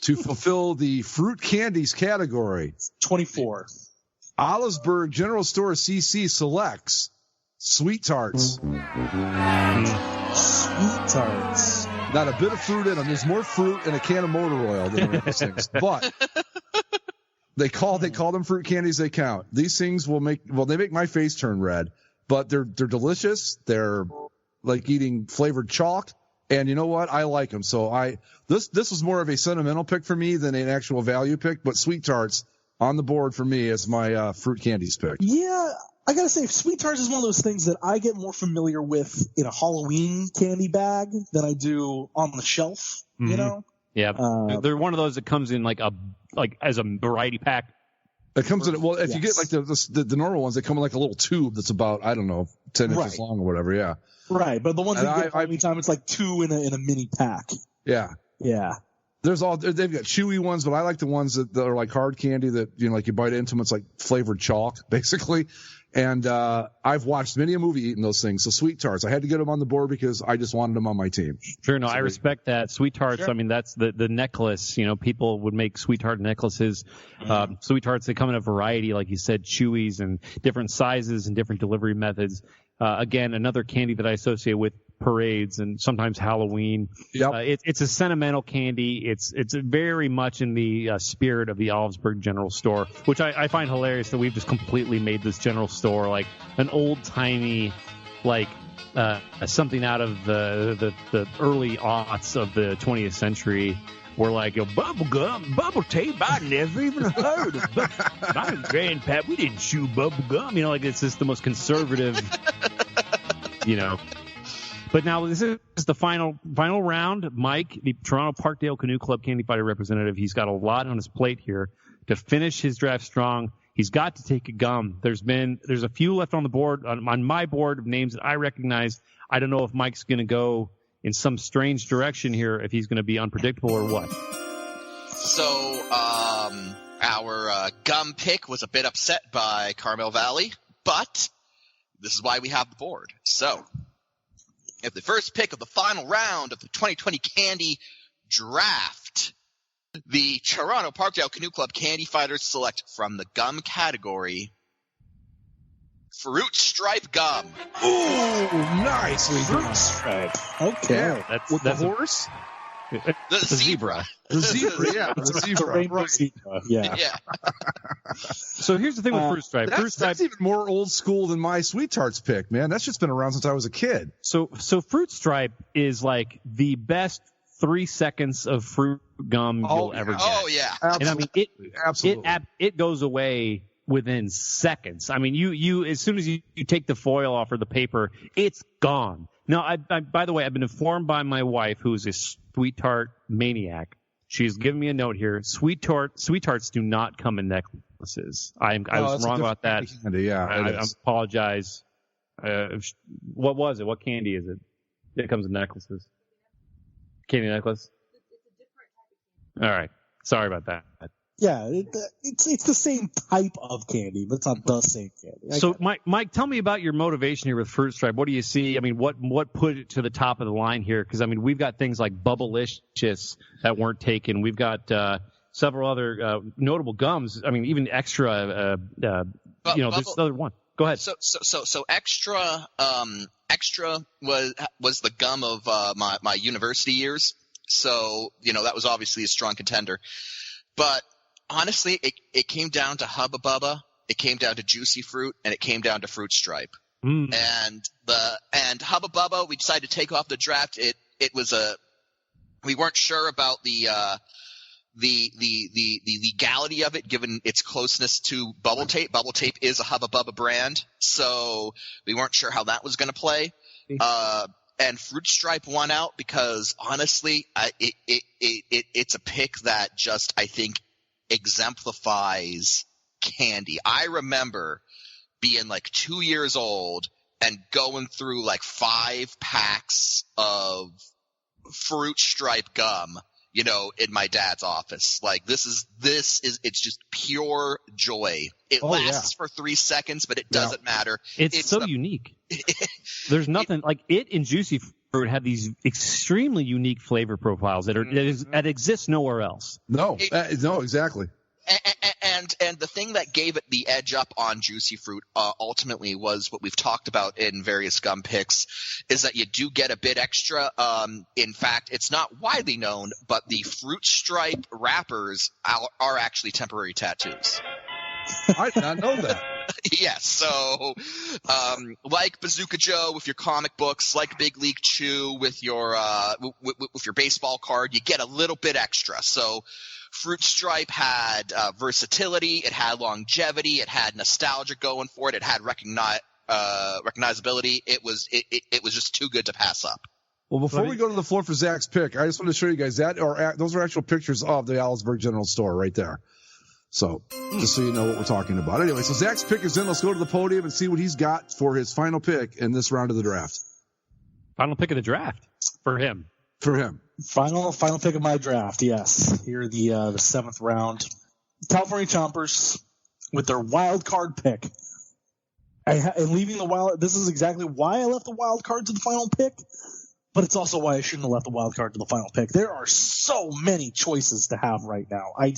Speaker 14: to fulfill the fruit candies category,
Speaker 6: 24.
Speaker 14: Olivesburg General Store CC selects Sweet Tarts.
Speaker 6: Sweet Tarts.
Speaker 14: Not a bit of fruit in them. There's more fruit in a can of motor oil than in those things. But they call them fruit candies. They count. These things they make my face turn red, but they're delicious. They're like eating flavored chalk. And you know what? I like them. So this was more of a sentimental pick for me than an actual value pick, but Sweet Tarts on the board for me as my fruit candies pick.
Speaker 6: Yeah. I gotta say, Sweet Tarts is one of those things that I get more familiar with in a Halloween candy bag than I do on the shelf. You know?
Speaker 15: Yeah, they're one of those that comes in like as a variety pack.
Speaker 14: It comes in if you get like the normal ones, they come in like a little tube that's about 10 inches long or whatever. Yeah,
Speaker 6: right. But the ones that get every time, it's like 2 in a mini pack.
Speaker 14: Yeah,
Speaker 6: yeah.
Speaker 14: They've got chewy ones, but I like the ones that are like hard candy that like you bite into them, it's like flavored chalk basically. And I've watched many a movie eating those things. So Sweet Tarts, I had to get them on the board because I just wanted them on my team.
Speaker 15: Sure, no, I respect that. Sweet Tarts, sure. I mean, that's the necklace. People would make Sweet Tart necklaces. Sweet Tarts, they come in a variety, like you said, chewies and different sizes and different delivery methods. Again, another candy that I associate with parades and sometimes Halloween. Yep. It's a sentimental candy. It's very much in the spirit of the Olivesburg General Store, which I find hilarious that we've just completely made this general store like an old-timey, like something out of the early aughts of the 20th century. We're like, bubble gum, bubble tape, I never even heard of it. My grandpa, we didn't chew bubble gum. Like it's just the most conservative, But now this is the final round. Mike, the Toronto Parkdale Canoe Club Candy Fighter representative, he's got a lot on his plate here to finish his draft strong. He's got to take a gum. There's a few left on the board, on my board of names that I recognize. I don't know if Mike's going to go in some strange direction here, if he's going to be unpredictable or what.
Speaker 12: So our gum pick was a bit upset by Carmel Valley, but this is why we have the board. So at the first pick of the final round of the 2020 Candy Draft, the Toronto Parkdale Canoe Club Candy Fighters select from the gum category Fruit Stripe Gum.
Speaker 14: Ooh, nice.
Speaker 6: Fruit Stripe. Okay.
Speaker 14: Yeah, that's the horse?
Speaker 12: The zebra.
Speaker 14: The zebra, yeah. The zebra. Right.
Speaker 6: Zebra. Yeah.
Speaker 15: So here's the thing with Fruit Stripe.
Speaker 14: That's even more old school than my Sweet Tarts pick, man. That's just been around since I was a kid.
Speaker 15: So Fruit Stripe is like the best 3 seconds of fruit gum you'll ever get.
Speaker 12: Oh, yeah.
Speaker 14: Absolutely.
Speaker 15: And I mean, it goes away within seconds. I mean, you as soon as you take the foil off or the paper, it's gone. Now, I by the way, I've been informed by my wife, who's a Sweet Tart maniac. She's given me a note here. Sweet Tarts do not come in necklaces. I was wrong about that.
Speaker 14: Candy, yeah,
Speaker 15: I apologize. What was it? What candy is it? It comes in necklaces. Candy necklace?
Speaker 17: It's a different type of candy.
Speaker 15: All right. Sorry about that.
Speaker 6: Yeah, it's the same type of candy, but it's not the same candy.
Speaker 15: So, Mike, tell me about your motivation here with Fruit Stripe. What do you see? I mean, what put it to the top of the line here? Because, I mean, we've got things like Bubblicious that weren't taken. We've got several other notable gums. I mean, even Extra, there's another one. Go ahead.
Speaker 12: So Extra Extra was the gum of my university years, so that was obviously a strong contender. But honestly, it came down to Hubba Bubba, it came down to Juicy Fruit, and it came down to Fruit Stripe. And Hubba Bubba, we decided to take off the draft. We weren't sure about the legality of it, given its closeness to Bubble Tape. Bubble Tape is a Hubba Bubba brand, so we weren't sure how that was going to play. And Fruit Stripe won out because honestly, it's a pick that just, I think, exemplifies candy. I remember being like 2 years old and going through like 5 packs of Fruit Stripe gum, in my dad's office. Like this is it's just pure joy. It lasts for 3 seconds, but it doesn't matter.
Speaker 15: It's so unique. There's nothing like it and Juicy Fruit have these extremely unique flavor profiles that exist nowhere else.
Speaker 14: No, exactly.
Speaker 12: And the thing that gave it the edge up on Juicy Fruit ultimately was what we've talked about in various gum picks, is that you do get a bit extra. In fact, it's not widely known, but the Fruit Stripe wrappers are actually temporary tattoos.
Speaker 14: I did not know that.
Speaker 12: Yes, so like Bazooka Joe with your comic books, like Big League Chew with your baseball card, you get a little bit extra. So Fruit Stripe had versatility, it had longevity, it had nostalgia going for it, it had recognizability. It was just too good to pass up.
Speaker 14: Well, before we go to the floor for Zach's pick, I just want to show you guys those are actual pictures of the Allisburg General Store right there. So just so you know what we're talking about. Anyway, so Zach's pick is in. Let's go to the podium and see what he's got for his final pick in this round of the draft.
Speaker 15: Final pick of the draft for him.
Speaker 14: For him.
Speaker 6: Final pick of my draft, yes. Here the 7th round. California Chompers with their wild card pick. And leaving the wild – this is exactly why I left the wild card to the final pick, but it's also why I shouldn't have left the wild card to the final pick. There are so many choices to have right now. I'm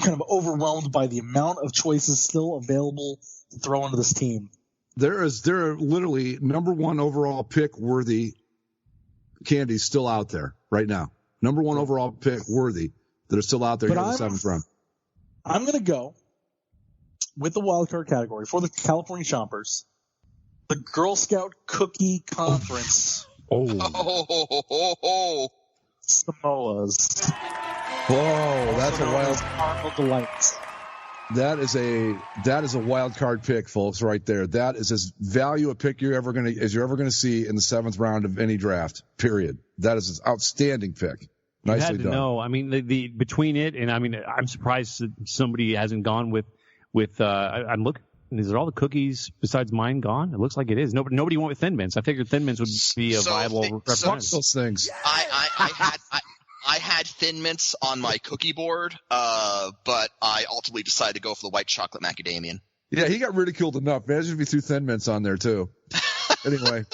Speaker 6: kind of overwhelmed by the amount of choices still available to throw into this team.
Speaker 14: There are literally number 1 overall pick worthy candies still out there right now. Number 1 overall pick worthy that are still out there in the 7th round.
Speaker 6: I'm going to go with the wild card category for the California Chompers, the Girl Scout Cookie Conference. Samoas.
Speaker 14: Whoa, that's a wild
Speaker 6: caramel delights.
Speaker 14: That is a wild card pick, folks, right there. That is as value a pick you're ever gonna see in the 7th round of any draft. Period. That is an outstanding pick. Nicely
Speaker 15: you had to
Speaker 14: done.
Speaker 15: know. I mean, the between it and I'm surprised that somebody hasn't gone with. I'm looking. Is it all the cookies besides mine gone? It looks like it is. Nobody went with Thin Mints. I figured Thin Mints would be a viable representative.
Speaker 14: Those things.
Speaker 12: I had Thin Mints on my cookie board, but I ultimately decided to go for the white chocolate macadamian.
Speaker 14: Yeah, he got ridiculed enough. Imagine if he threw Thin Mints on there too. Anyway.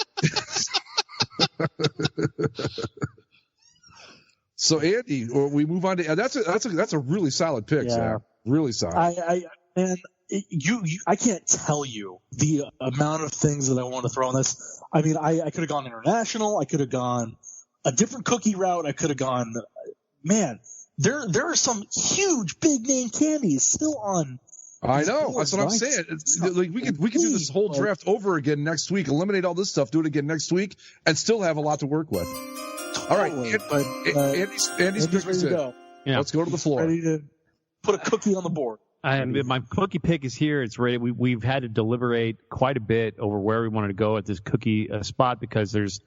Speaker 14: So Andy, we move on to that's a really solid pick, Zach. Really solid.
Speaker 6: I can't tell you the amount of things that I want to throw on this. I mean, I could have gone international. I could have gone a different cookie route. I could have gone, man, there are some huge big name candies still on.
Speaker 14: I know. That's what I'm saying. Like we could do this whole draft over again next week, eliminate all this stuff, do it again next week, and still have a lot to work with. All right. Andy's pick is in. Yeah. Let's go to the floor.
Speaker 6: Ready to put a cookie on the board.
Speaker 15: My cookie pick is here. It's ready. We've had to deliberate quite a bit over where we wanted to go at this cookie spot because there's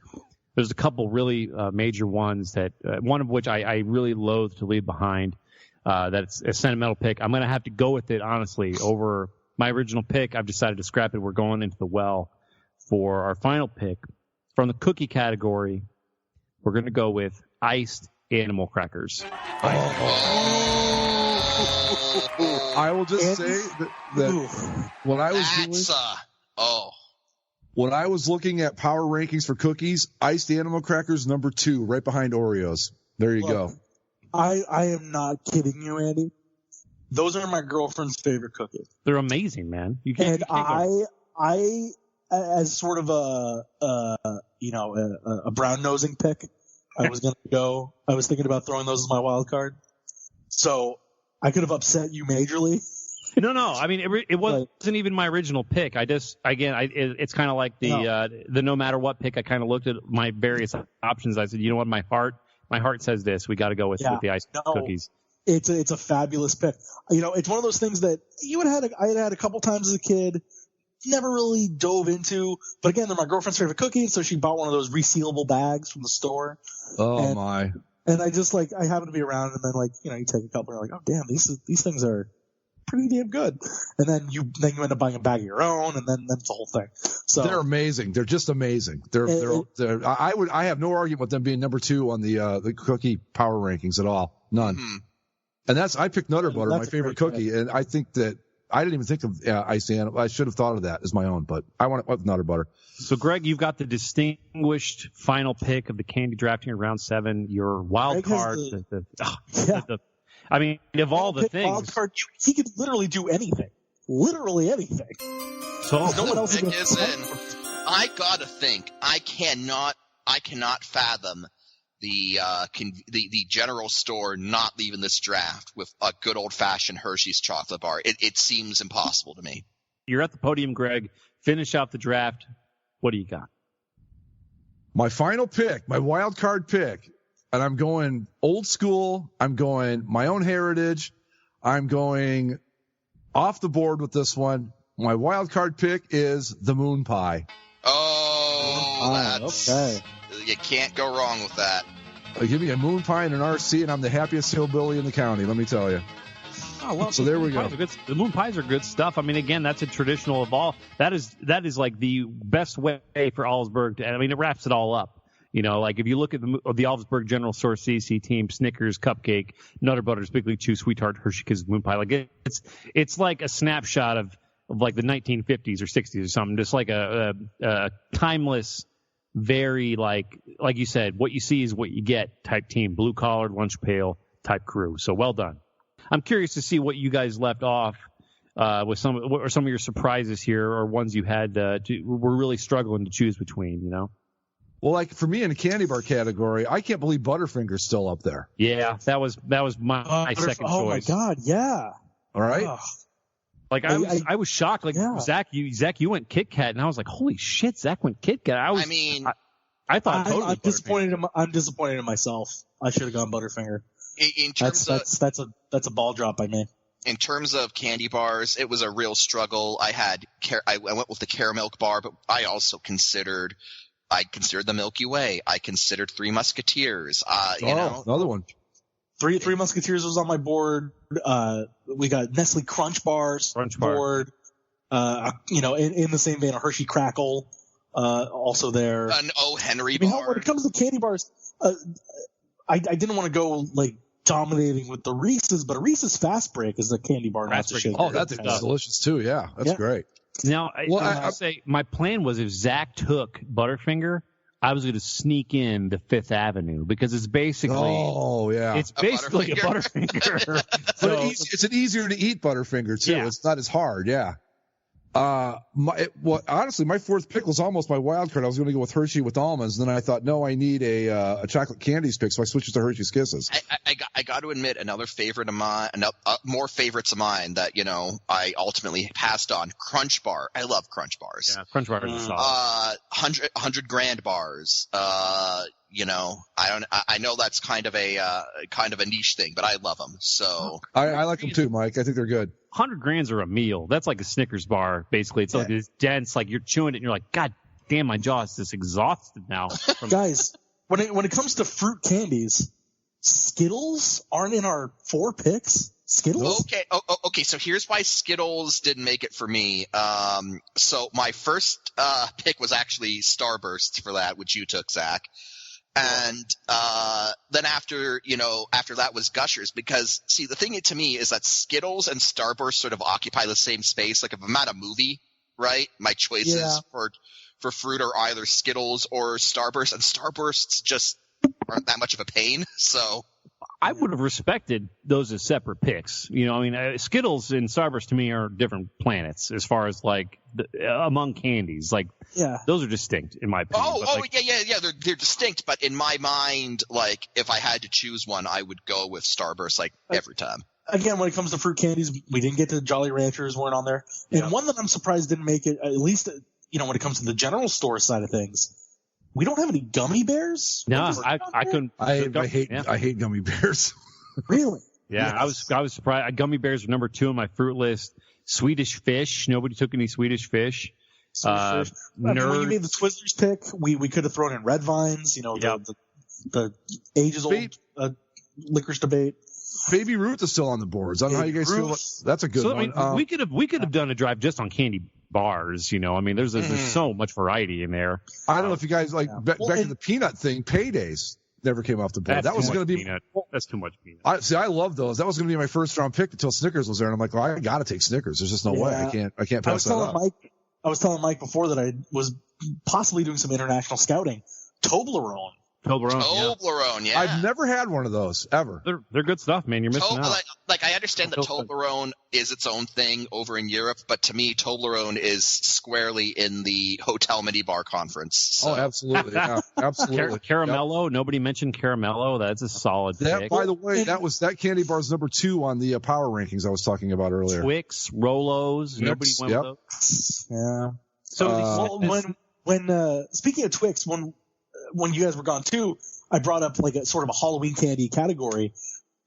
Speaker 15: a couple really major ones that one of which I really loathe to leave behind. That's a sentimental pick. I'm going to have to go with it, honestly, over my original pick. I've decided to scrap it. We're going into the well for our final pick. From the cookie category, we're going to go with iced animal crackers.
Speaker 14: I will just say that when I was looking at power rankings for cookies, iced animal crackers number 2, right behind Oreos. There you go.
Speaker 6: I am not kidding you, Andy. Those are my girlfriend's favorite cookies.
Speaker 15: They're amazing, man.
Speaker 6: I as sort of a brown nosing pick, I was thinking about throwing those as my wild card. So I could have upset you majorly.
Speaker 15: No. I mean, it wasn't even my original pick. It's kind of like the no matter what pick. I kind of looked at my various options. I said, you know what, my heart says this. We got to go with the ice cookies.
Speaker 6: It's a fabulous pick. It's one of those things that I had a couple times as a kid. Never really dove into, but again, they're my girlfriend's favorite cookie, so she bought one of those resealable bags from the store.
Speaker 14: My!
Speaker 6: And I just I happen to be around, and then you take a couple, and you're like, oh damn, these things are pretty damn good. And then you end up buying a bag of your own, and then that's the whole thing. So
Speaker 14: they're amazing. They're just amazing. I have no argument with them being number 2 on the cookie power rankings at all. None. Mm-hmm. And I picked Nutter Butter, my favorite cookie, and I think that I didn't even think of iced animal. I should have thought of that as my own, but I want it with Nutter Butter.
Speaker 15: So, Greg, you've got the distinguished final pick of the candy drafting in round 7. Your wild card. I mean, of all the things,
Speaker 6: wild card, he could literally do anything. Literally anything.
Speaker 15: So
Speaker 6: no one else
Speaker 12: is in. I gotta think. I cannot fathom the general store not leaving this draft with a good old-fashioned Hershey's chocolate bar. It seems impossible to me.
Speaker 15: You're at the podium, Greg. Finish out the draft. What do you got?
Speaker 14: My final pick, my wild card pick, and I'm going old school. I'm going my own heritage. I'm going off the board with this one. My wild card pick is the moon pie.
Speaker 12: Oh, that's okay. You can't go wrong with that.
Speaker 14: Give me a moon pie and an RC, and I'm the happiest hillbilly in the county, let me tell you.
Speaker 15: Oh, well,
Speaker 14: so there we go.
Speaker 15: The moon pies are good stuff. I mean, again, that's a traditional of all. That is like the best way for Augsburg to. I mean, it wraps it all up. If you look at the Augsburg General Store CC team, Snickers, Cupcake, Nutter Butter, Big League Chew, Sweetheart, Hershey Kisses, Moon Pie. Like it's like a snapshot of like the 1950s or 60s or something. Just like a timeless, very like you said, what you see is what you get type team, blue collared, lunch pail type crew. So well done. I'm curious to see what you guys left off with some of your surprises here, or ones you had were really struggling to choose between.
Speaker 14: Well, like for me in the candy bar category, I can't believe Butterfinger's still up there.
Speaker 15: Yeah, that was my second choice.
Speaker 6: Oh my God, yeah.
Speaker 14: All right.
Speaker 15: Like I was shocked. Like Zach, you went Kit Kat, and I was like, holy shit, Zach went Kit Kat. I thought totally
Speaker 6: I'm disappointed. I'm disappointed in myself. I should have gone Butterfinger.
Speaker 12: In terms
Speaker 6: that's a ball drop by me.
Speaker 12: In terms of candy bars, it was a real struggle. I went with the caramel bar, but I also considered the Milky Way. I considered Three Musketeers.
Speaker 14: Another one.
Speaker 6: Three Musketeers was on my board. We got Nestle Crunch Bars board. In the same vein, a Hershey Crackle also there.
Speaker 12: An O. Henry bar.
Speaker 6: When it comes to candy bars, I didn't want to go like dominating with the Reese's, but a Reese's Fast Break is a candy bar.
Speaker 14: That's delicious too. Yeah, that's great.
Speaker 15: Now, I'll say my plan was if Zach took Butterfinger, I was going to sneak in the Fifth Avenue because it's basically it's basically a Butterfinger.
Speaker 14: But it's an easier to eat Butterfinger too. Yeah. It's not as hard. Yeah. Honestly, my fourth pick was almost my wild card. I was going to go with Hershey with almonds, and then I thought, no, I need a chocolate candies pick, so I switched to Hershey's Kisses.
Speaker 12: I got to admit, another favorite of mine, more favorites of mine that I ultimately passed on. Crunch Bar. I love Crunch Bars.
Speaker 15: Yeah, Crunch Bars are solid.
Speaker 12: 100 grand bars. I know that's kind of a niche thing, but I love them. So
Speaker 14: I like them too, Mike. I think they're good.
Speaker 15: 100 grands are a meal. That's like a Snickers bar, basically. It's like it's dense, like you're chewing it and you're like, God damn, my jaw is just exhausted now.
Speaker 6: Guys, when it comes to fruit candies, Skittles aren't in our 4 picks. Skittles?
Speaker 12: Okay. So here's why Skittles didn't make it for me. So my first pick was actually Starbursts for that, which you took, Zach. And then after that was Gushers, because see, the thing to me is that Skittles and Starburst sort of occupy the same space. Like if I'm at a movie, right, my choices for fruit are either Skittles or Starburst, and Starbursts just aren't that much of a pain. So
Speaker 15: I would have respected those as separate picks. Skittles and Starburst to me are different planets as far as like among candies. Like
Speaker 6: Yeah.
Speaker 15: Those are distinct, in my opinion.
Speaker 12: Yeah. They're distinct, but in my mind, like, if I had to choose one, I would go with Starburst, like, every time.
Speaker 6: Again, when it comes to fruit candies, we didn't get to Jolly Ranchers, weren't on there. And one that I'm surprised didn't make it, at least, when it comes to the general store side of things, we don't have any gummy bears.
Speaker 15: No, I couldn't.
Speaker 14: I hate gummy bears.
Speaker 6: Really?
Speaker 15: Yeah, yes. I was surprised. Gummy bears were number 2 on my fruit list. Swedish fish. Nobody took any Swedish fish.
Speaker 6: When you made the Twizzlers pick, we could have thrown in Red Vines. The ages-old licorice debate.
Speaker 14: Baby Ruth is still on the boards. I don't know how you guys feel. That's a good one.
Speaker 15: I mean, we could have done a drive just on candy bars. I mean, there's so much variety in there.
Speaker 14: I don't know if you guys back to the peanut thing. Paydays never came off the board. That was going to be
Speaker 15: peanut. That's too much peanut.
Speaker 14: I love those. That was going to be my first round pick until Snickers was there, and I'm like, well, I got to take Snickers. There's just no way I can't pass that up.
Speaker 6: I was telling Mike before that I was possibly doing some international scouting. Toblerone.
Speaker 12: Toblerone, yeah.
Speaker 14: I've never had one of those ever.
Speaker 15: They're good stuff, man. You're missing out.
Speaker 12: I understand that Toblerone is its own thing over in Europe, but to me, Toblerone is squarely in the hotel minibar conference. So.
Speaker 14: Oh, absolutely, yeah, absolutely.
Speaker 15: Caramello. Yep. Nobody mentioned Caramello. That's a solid pick.
Speaker 14: By the way, that candy bar is number 2 on the power rankings I was talking about earlier.
Speaker 15: Twix, Rolos. Nobody went with those.
Speaker 6: Yeah. So when speaking of Twix, when you guys were gone too, I brought up like a sort of a Halloween candy category,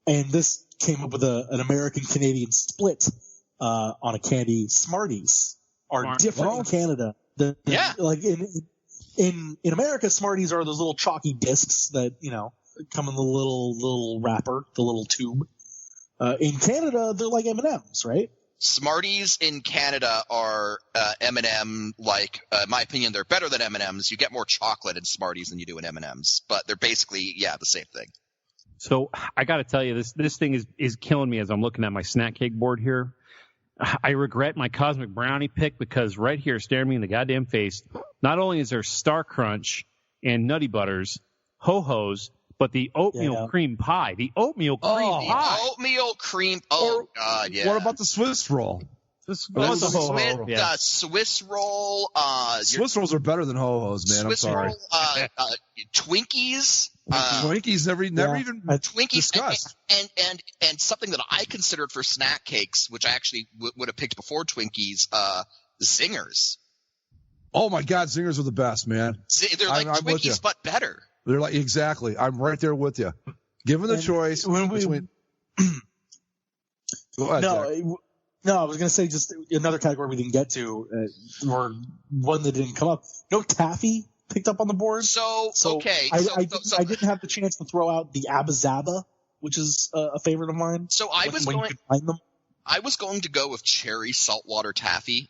Speaker 6: and this came up with an American-Canadian split on a candy. Smarties are different in Canada. Like in America, Smarties are those little chalky discs that come in the little wrapper, the little tube. In Canada, they're like M&Ms, right?
Speaker 12: Smarties in Canada are M&M, in my opinion, they're better than M&Ms. You get more chocolate in Smarties than you do in M&Ms, but they're basically, the same thing.
Speaker 15: So I got to tell you, this thing is killing me as I'm looking at my snack cake board here. I regret my Cosmic Brownie pick because right here, staring me in the goddamn face, not only is there Star Crunch and Nutty Butters, Ho-Hos, but the oatmeal cream pie. The oatmeal cream pie.
Speaker 12: The oatmeal cream. Oh, God, yeah.
Speaker 14: What about the Swiss roll?
Speaker 12: The Swiss roll.
Speaker 14: Swiss rolls are better than Ho-Hos, man.
Speaker 12: Swiss
Speaker 14: I'm sorry.
Speaker 12: Roll, Twinkies.
Speaker 14: Twinkies never even
Speaker 12: Twinkies
Speaker 14: discussed.
Speaker 12: And something that I considered for snack cakes, which I actually would have picked before Twinkies, Zingers.
Speaker 14: Oh, my God. Zingers are the best, man.
Speaker 12: They're like Twinkies, but better.
Speaker 14: They're like, exactly. I'm right there with you. Given the choice between. Go ahead,
Speaker 6: No, I was going to say just another category we didn't get to, or one that didn't come up. No taffy picked up on the board.
Speaker 12: Okay.
Speaker 6: I didn't have the chance to throw out the Abba Zaba, which is a favorite of mine.
Speaker 12: So I was going to go with cherry saltwater taffy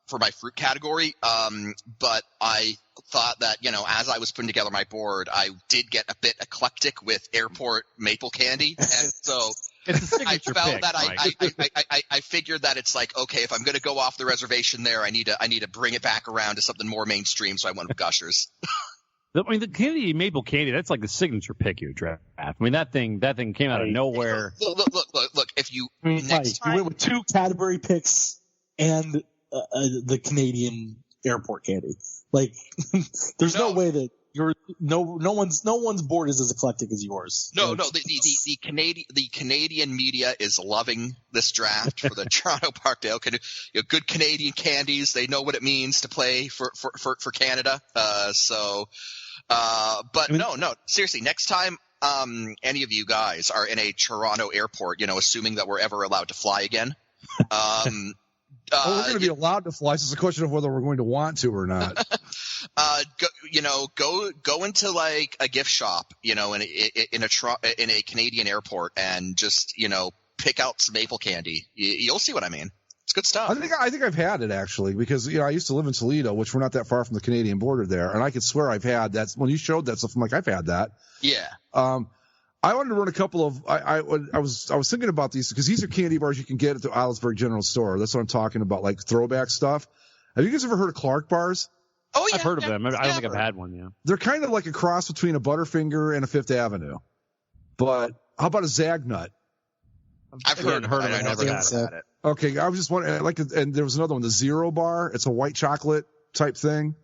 Speaker 12: for my fruit category, but I thought that, as I was putting together my board, I did get a bit eclectic with airport maple candy, and so I felt that I figured that it's like, okay, if I'm going to go off the reservation there, I need to bring it back around to something more mainstream, so I went with Gushers.
Speaker 15: I mean, the Canadian maple candy, that's like the signature pick you draft. I mean, that thing came out of nowhere.
Speaker 12: Look, if you next time
Speaker 6: you went with 2 Cadbury picks and the Canadian airport candy. Like, there's no way that no one's board is as eclectic as yours.
Speaker 12: The Canadian media is loving this draft for the Toronto Parkdale. Good Canadian candies. They know what it means to play for Canada. No, seriously, next time any of you guys are in a Toronto airport, assuming that we're ever allowed to fly again.
Speaker 14: We're going to be allowed to fly. It's just a question of whether we're going to want to or not.
Speaker 12: Go into like a gift shop, in a Canadian airport, and just pick out some maple candy. You'll see what I mean. It's good stuff.
Speaker 14: I think I've had it actually because I used to live in Toledo, which we're not that far from the Canadian border there, and I could swear I've had that. When you showed that stuff, I'm like, I've had that.
Speaker 12: Yeah.
Speaker 14: I wanted to run a couple of. I was thinking about these because these are candy bars you can get at the Islandsburg General Store. That's what I'm talking about, like throwback stuff. Have you guys ever heard of Clark bars?
Speaker 12: Oh, yeah.
Speaker 15: I've heard of them. I don't think I've had one. Yeah.
Speaker 14: They're kind of like a cross between a Butterfinger and a Fifth Avenue. But how about a Zagnut?
Speaker 12: I've heard of it. I never had it.
Speaker 14: Okay, I was just wondering. And there was another one, the Zero Bar. It's a white chocolate type thing.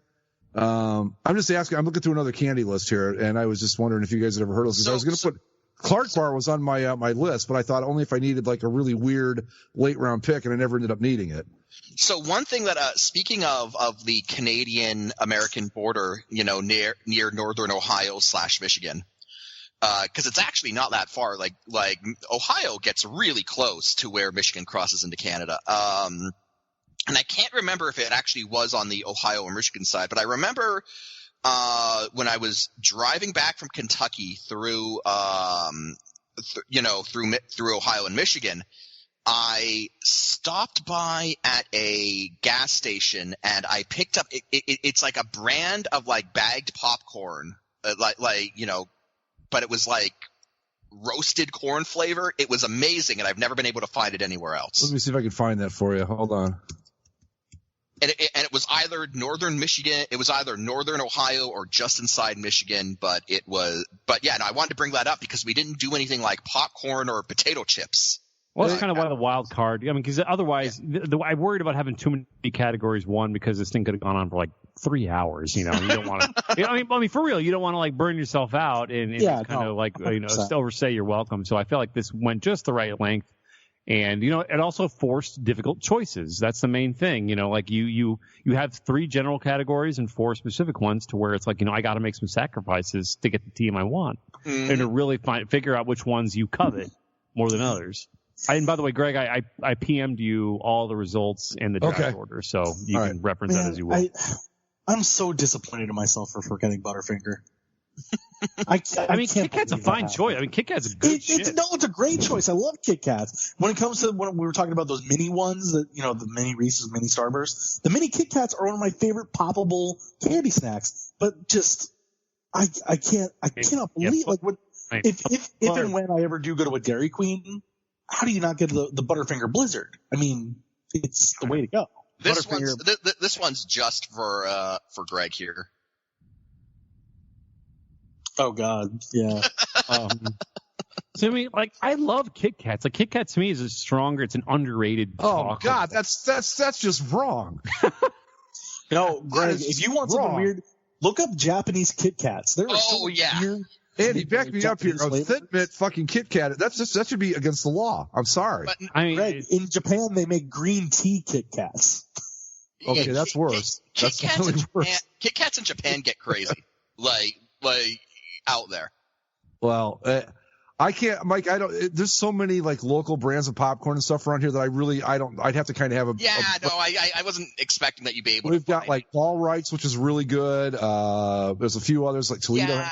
Speaker 14: I'm just asking. I'm looking through another candy list here, and I was just wondering if you guys had ever heard of this. I was going to put Clark Bar was on my my list, but I thought only if I needed like a really weird late round pick, and I never ended up needing it.
Speaker 12: So one thing that, speaking of the Canadian-American border, near northern Ohio / Michigan, because it's actually not that far. Like Ohio gets really close to where Michigan crosses into Canada. And I can't remember if it actually was on the Ohio or Michigan side, but I remember when I was driving back from Kentucky through through Ohio and Michigan, I stopped by at a gas station and I picked up it's like a brand of like bagged popcorn, but it was like roasted corn flavor. It was amazing, and I've never been able to find it anywhere else.
Speaker 14: Let me see if I can find that for you. Hold on.
Speaker 12: And it was either northern Michigan, it was either northern Ohio or just inside Michigan, but I wanted to bring that up because we didn't do anything like popcorn or potato chips.
Speaker 15: Well, that's kind of why the wild card. I mean, because otherwise, I worried about having too many categories. One, because this thing could have gone on for like 3 hours. You don't want to. I mean, for real, you don't want to like burn yourself out and still say you're welcome. So I felt like this went just the right length. And, it also forced difficult choices. That's the main thing. Like you have 3 general categories and 4 specific ones to where it's like, I got to make some sacrifices to get the team I want and to really figure out which ones you covet more than others. And by the way, Greg, I PM'd you all the results in the draft order, so you can reference that as you will.
Speaker 6: I'm so disappointed in myself for forgetting Butterfinger.
Speaker 15: I mean, Kit Kat's a fine choice. I mean, Kit Kat's a good shit.
Speaker 6: It's a great choice. I love Kit Kats. When it comes to when we were talking about those mini ones, the mini Reese's, mini Starburst, the mini Kit Kats are one of my favorite poppable candy snacks. But just, I cannot believe if and when I ever do go to a Dairy Queen, how do you not get the Butterfinger Blizzard? I mean, it's the way to go.
Speaker 12: This one's just for Greg here.
Speaker 6: Oh God, yeah.
Speaker 15: So I mean, I love Kit Kats. Like Kit Kat to me is it's an underrated.
Speaker 14: Oh God, that's just wrong.
Speaker 6: No, Greg, if you want something weird, look up Japanese Kit Kats. There are weird.
Speaker 14: Andy, back me up here. A Thin Mint fucking Kit Kat. That should be against the law. I'm sorry.
Speaker 6: But, Greg, in Japan they make green tea Kit Kats.
Speaker 14: Okay, that's worse. That's really worse.
Speaker 12: Kit Kats in Japan get crazy. like out there.
Speaker 14: Well, I can't, Mike. There's so many like local brands of popcorn and stuff around here that I'd have to kind of have a.
Speaker 12: Yeah, I wasn't expecting that you'd be able.
Speaker 14: We've got like Ball Rights, which is really good. There's a few others like Toledo.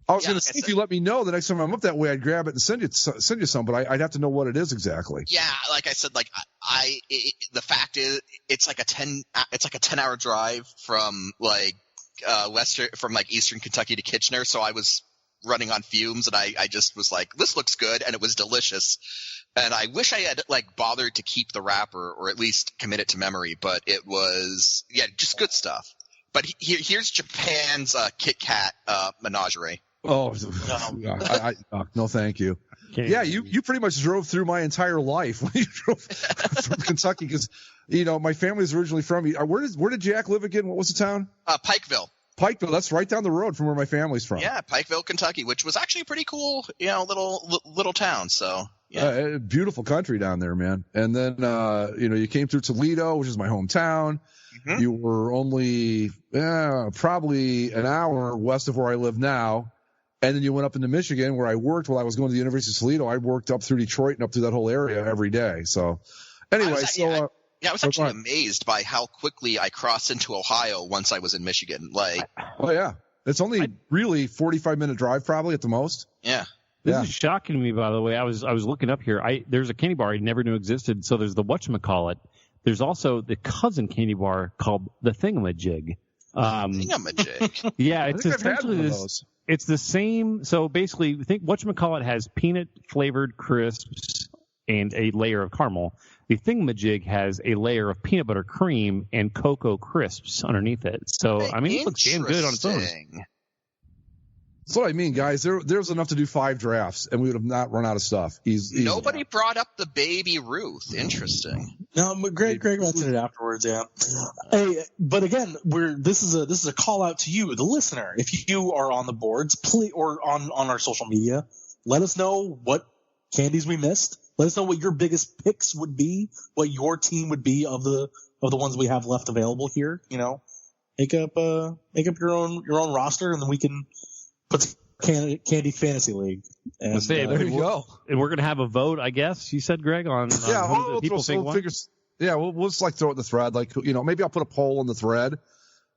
Speaker 14: I was going to say if you let me know the next time I'm up that way, I'd grab it and send you some, but I'd have to know what it is exactly.
Speaker 12: Yeah, like I said, the fact is, it's like a 10-hour drive from Eastern Kentucky to Kitchener. So I was running on fumes, and I just was like, this looks good, and it was delicious. And I wish I had bothered to keep the wrapper or at least commit it to memory, but it was just good stuff. But here's Japan's Kit Kat menagerie.
Speaker 14: Oh, no, thank you. You pretty much drove through my entire life when you drove from Kentucky because, my family's originally from. Where did Jack live again? What was the town?
Speaker 12: Pikeville.
Speaker 14: Pikeville. That's right down the road from where my family's from.
Speaker 12: Yeah, Pikeville, Kentucky, which was actually a pretty cool, little town. So yeah,
Speaker 14: beautiful country down there, man. And then you came through Toledo, which is my hometown. Mm-hmm. You were only probably an hour west of where I live now. And then you went up into Michigan where I worked while I was going to the University of Toledo. I worked up through Detroit and up through that whole area every day. So anyway,
Speaker 12: I was actually amazed by how quickly I crossed into Ohio once I was in Michigan.
Speaker 14: Oh yeah. It's only really 45-minute drive probably at the most.
Speaker 12: Yeah.
Speaker 15: This is shocking to me, by the way. I was looking up here. There's a candy bar I never knew existed. So there's the whatchamacallit. There's also the cousin candy bar called the Thingamajig.
Speaker 12: Thingamajig.
Speaker 15: Yeah, it's essentially this. It's the same. So basically, think whatchamacallit has peanut flavored crisps and a layer of caramel. The Thingamajig has a layer of peanut butter cream and cocoa crisps underneath it. So I mean, it looks damn good on its own.
Speaker 14: That's what I mean, guys. There's enough to do 5 drafts, and we would have not run out of stuff.
Speaker 12: Nobody brought up the baby Ruth. Interesting.
Speaker 6: No, but Greg mentioned it afterwards. Yeah. Hey, but again, this is a call out to you, the listener. If you are on the boards, please, or on our social media, let us know what candies we missed. Let us know what your biggest picks would be, what your team would be of the ones we have left available here. You know, make up your own roster, and then we can put Candy Fantasy League. And
Speaker 15: there you go. And we're gonna have a vote, I guess. You said, Greg, on who people think won?
Speaker 14: We'll just like throw it in the thread. Like, you know, maybe I'll put a poll in the thread,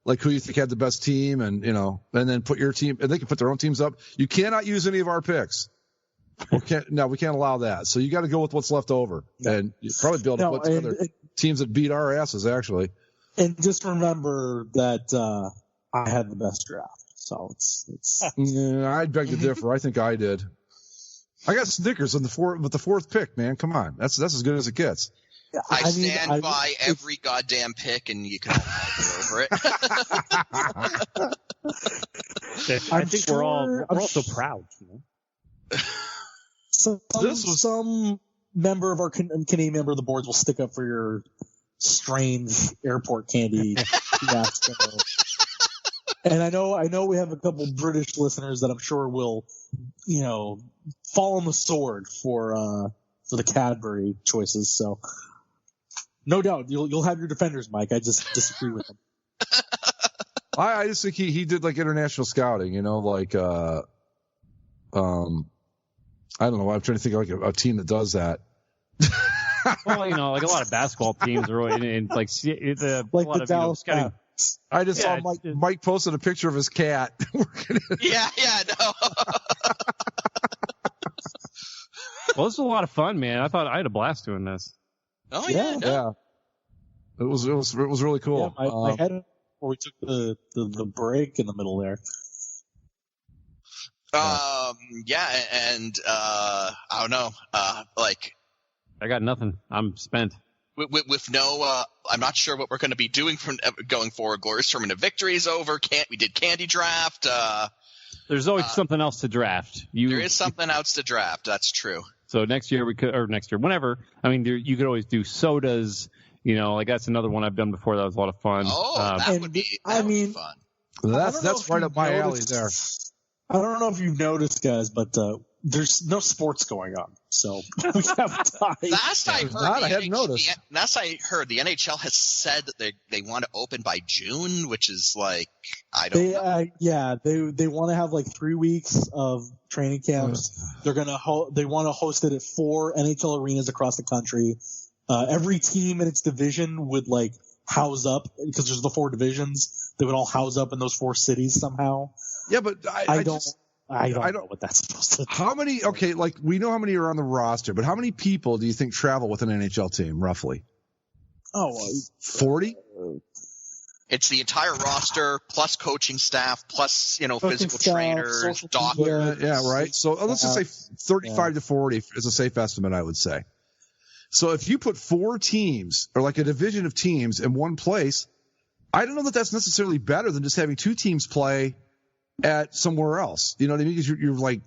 Speaker 14: like who you think had the best team, and you know, and then put your team, and they can put their own teams up. You cannot use any of our picks. We can't allow that. So you got to go with what's left over, and you probably be able to put together teams that beat our asses, actually.
Speaker 6: And just remember that I had the best draft. So it's
Speaker 14: yeah, I'd beg to differ. I think I did. I got Snickers with the 4th pick, man. Come on. That's as good as it gets.
Speaker 12: I stand by every goddamn pick, and you can all argue over it.
Speaker 15: I think we're all so proud. You know?
Speaker 6: Some member of our Canadian member of the boards will stick up for your strange airport candy fiasco. And I know we have a couple British listeners that I'm sure will, you know, fall on the sword for the Cadbury choices. So no doubt you'll have your defenders, Mike. I just disagree with them.
Speaker 14: I just think he did like international scouting, you know, like I don't know. I'm trying to think of like a team that does that.
Speaker 15: Well, you know, like a lot of basketball teams are in like a lot of
Speaker 6: Dallas
Speaker 15: scouting.
Speaker 14: I just saw Mike posted a picture of his cat.
Speaker 12: Yeah, no.
Speaker 15: Well, this was a lot of fun, man. I thought I had a blast doing this.
Speaker 12: Oh yeah.
Speaker 14: It was really cool.
Speaker 6: Yeah, I had it before we took the break in the middle there.
Speaker 12: Yeah, and I don't know. Like,
Speaker 15: I got nothing. I'm spent.
Speaker 12: With no, I'm not sure what we're going to be doing from going forward. Glorious Tournament of Victory is over. We did Candy Draft.
Speaker 15: There's always something else to draft.
Speaker 12: There is something else to draft. That's true.
Speaker 15: So next year whenever. I mean, you could always do sodas. You know, like that's another one I've done before. That was a lot of fun.
Speaker 12: Oh, that would be fun.
Speaker 14: That's right up my alley there.
Speaker 6: I don't know if you've noticed, guys, but there's no sports going on, so we have time.
Speaker 12: Last I heard, the NHL has said that they want to open by June, which is like they want to have like 3 weeks of training camps. They're gonna they want to host it at 4 NHL arenas across the country. Every team in its division would like house up because there's the 4 divisions. They would all house up in those 4 cities somehow.
Speaker 14: Yeah, but I don't
Speaker 6: know what that's supposed to do.
Speaker 14: How many? Okay, like we know how many are on the roster, but how many people do you think travel with an NHL team roughly? 40.
Speaker 12: It's the entire roster plus coaching staff plus physical trainers, doctors.
Speaker 14: Yeah, right. So let's just say 35 to 40 is a safe estimate, I would say. So if you put 4 teams or like a division of teams in one place, I don't know that that's necessarily better than just having 2 teams play at somewhere else. You know what I mean? Because you're like,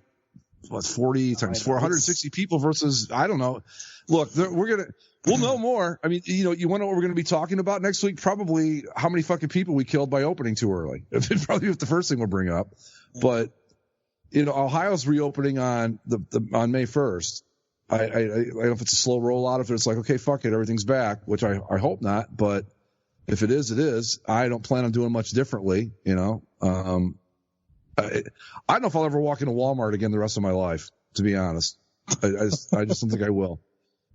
Speaker 14: 40 times 460 people versus, I don't know. Look, we'll know more. I mean, you know what we're going to be talking about next week? Probably how many fucking people we killed by opening too early. It'd probably be the first thing we'll bring up. But, you know, Ohio's reopening on on May 1st. I don't know if it's a slow rollout, if it's like, okay, fuck it, everything's back, which I hope not. But if it is, it is. I don't plan on doing much differently, you know. I don't know if I'll ever walk into Walmart again the rest of my life, to be honest. I just don't think I will.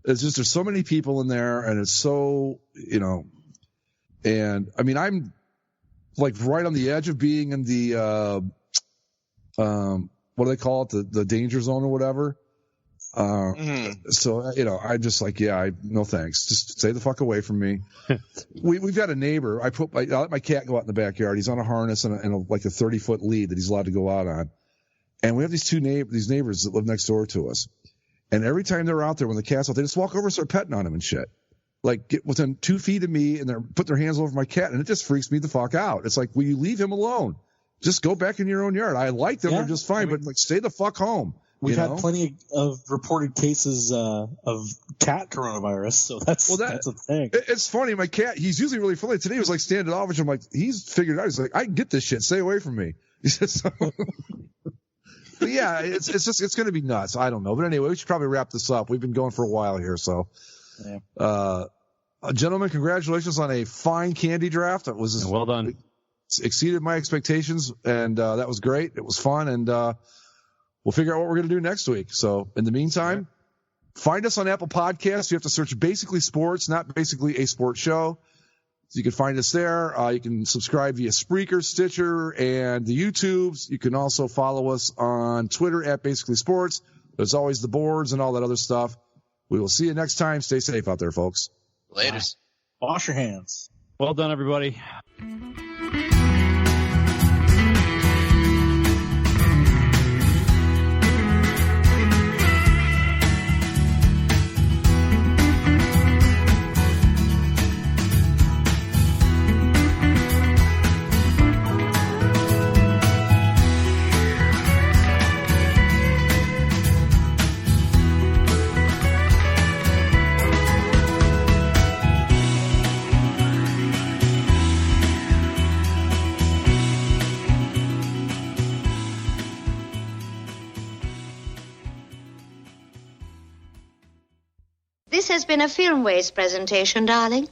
Speaker 14: It's just there's so many people in there, and it's so, you know. And, I mean, I'm, like, right on the edge of being in the, what do they call it, the danger zone or whatever. So, you know, I'm just like, no thanks. Just stay the fuck away from me. We've got a neighbor. I let my cat go out in the backyard. He's on a harness and like a 30-foot lead that he's allowed to go out on. And we have these neighbors that live next door to us. And every time they're out there, when the cat's out, they just walk over and start petting on him and shit. Like, get within 2 feet of me and they put their hands over my cat, and it just freaks me the fuck out. It's like, will you leave him alone? just go back in your own yard. I like them. They're just fine, but like stay the fuck home.
Speaker 6: We've had plenty of reported cases of cat coronavirus, so that's a thing.
Speaker 14: It's funny. My cat, he's usually really friendly. Today he was like standing off, and I'm like, he's figured it out. He's like, I can get this shit. Stay away from me. He says so. But yeah, it's going to be nuts. I don't know. But anyway, we should probably wrap this up. We've been going for a while here, so. Yeah. Gentlemen, congratulations on a fine candy draft. That was
Speaker 15: well done.
Speaker 14: It exceeded my expectations, and that was great. It was fun, and we'll figure out what we're going to do next week. So in the meantime, find us on Apple Podcasts. You have to search Basically Sports, not Basically a Sports Show. So you can find us there. You can subscribe via Spreaker, Stitcher, and the YouTubes. You can also follow us on Twitter at Basically Sports. There's always the boards and all that other stuff. We will see you next time. Stay safe out there, folks.
Speaker 12: Later.
Speaker 6: Wash your hands.
Speaker 15: Well done, everybody.
Speaker 18: This has been a Filmways presentation, darling.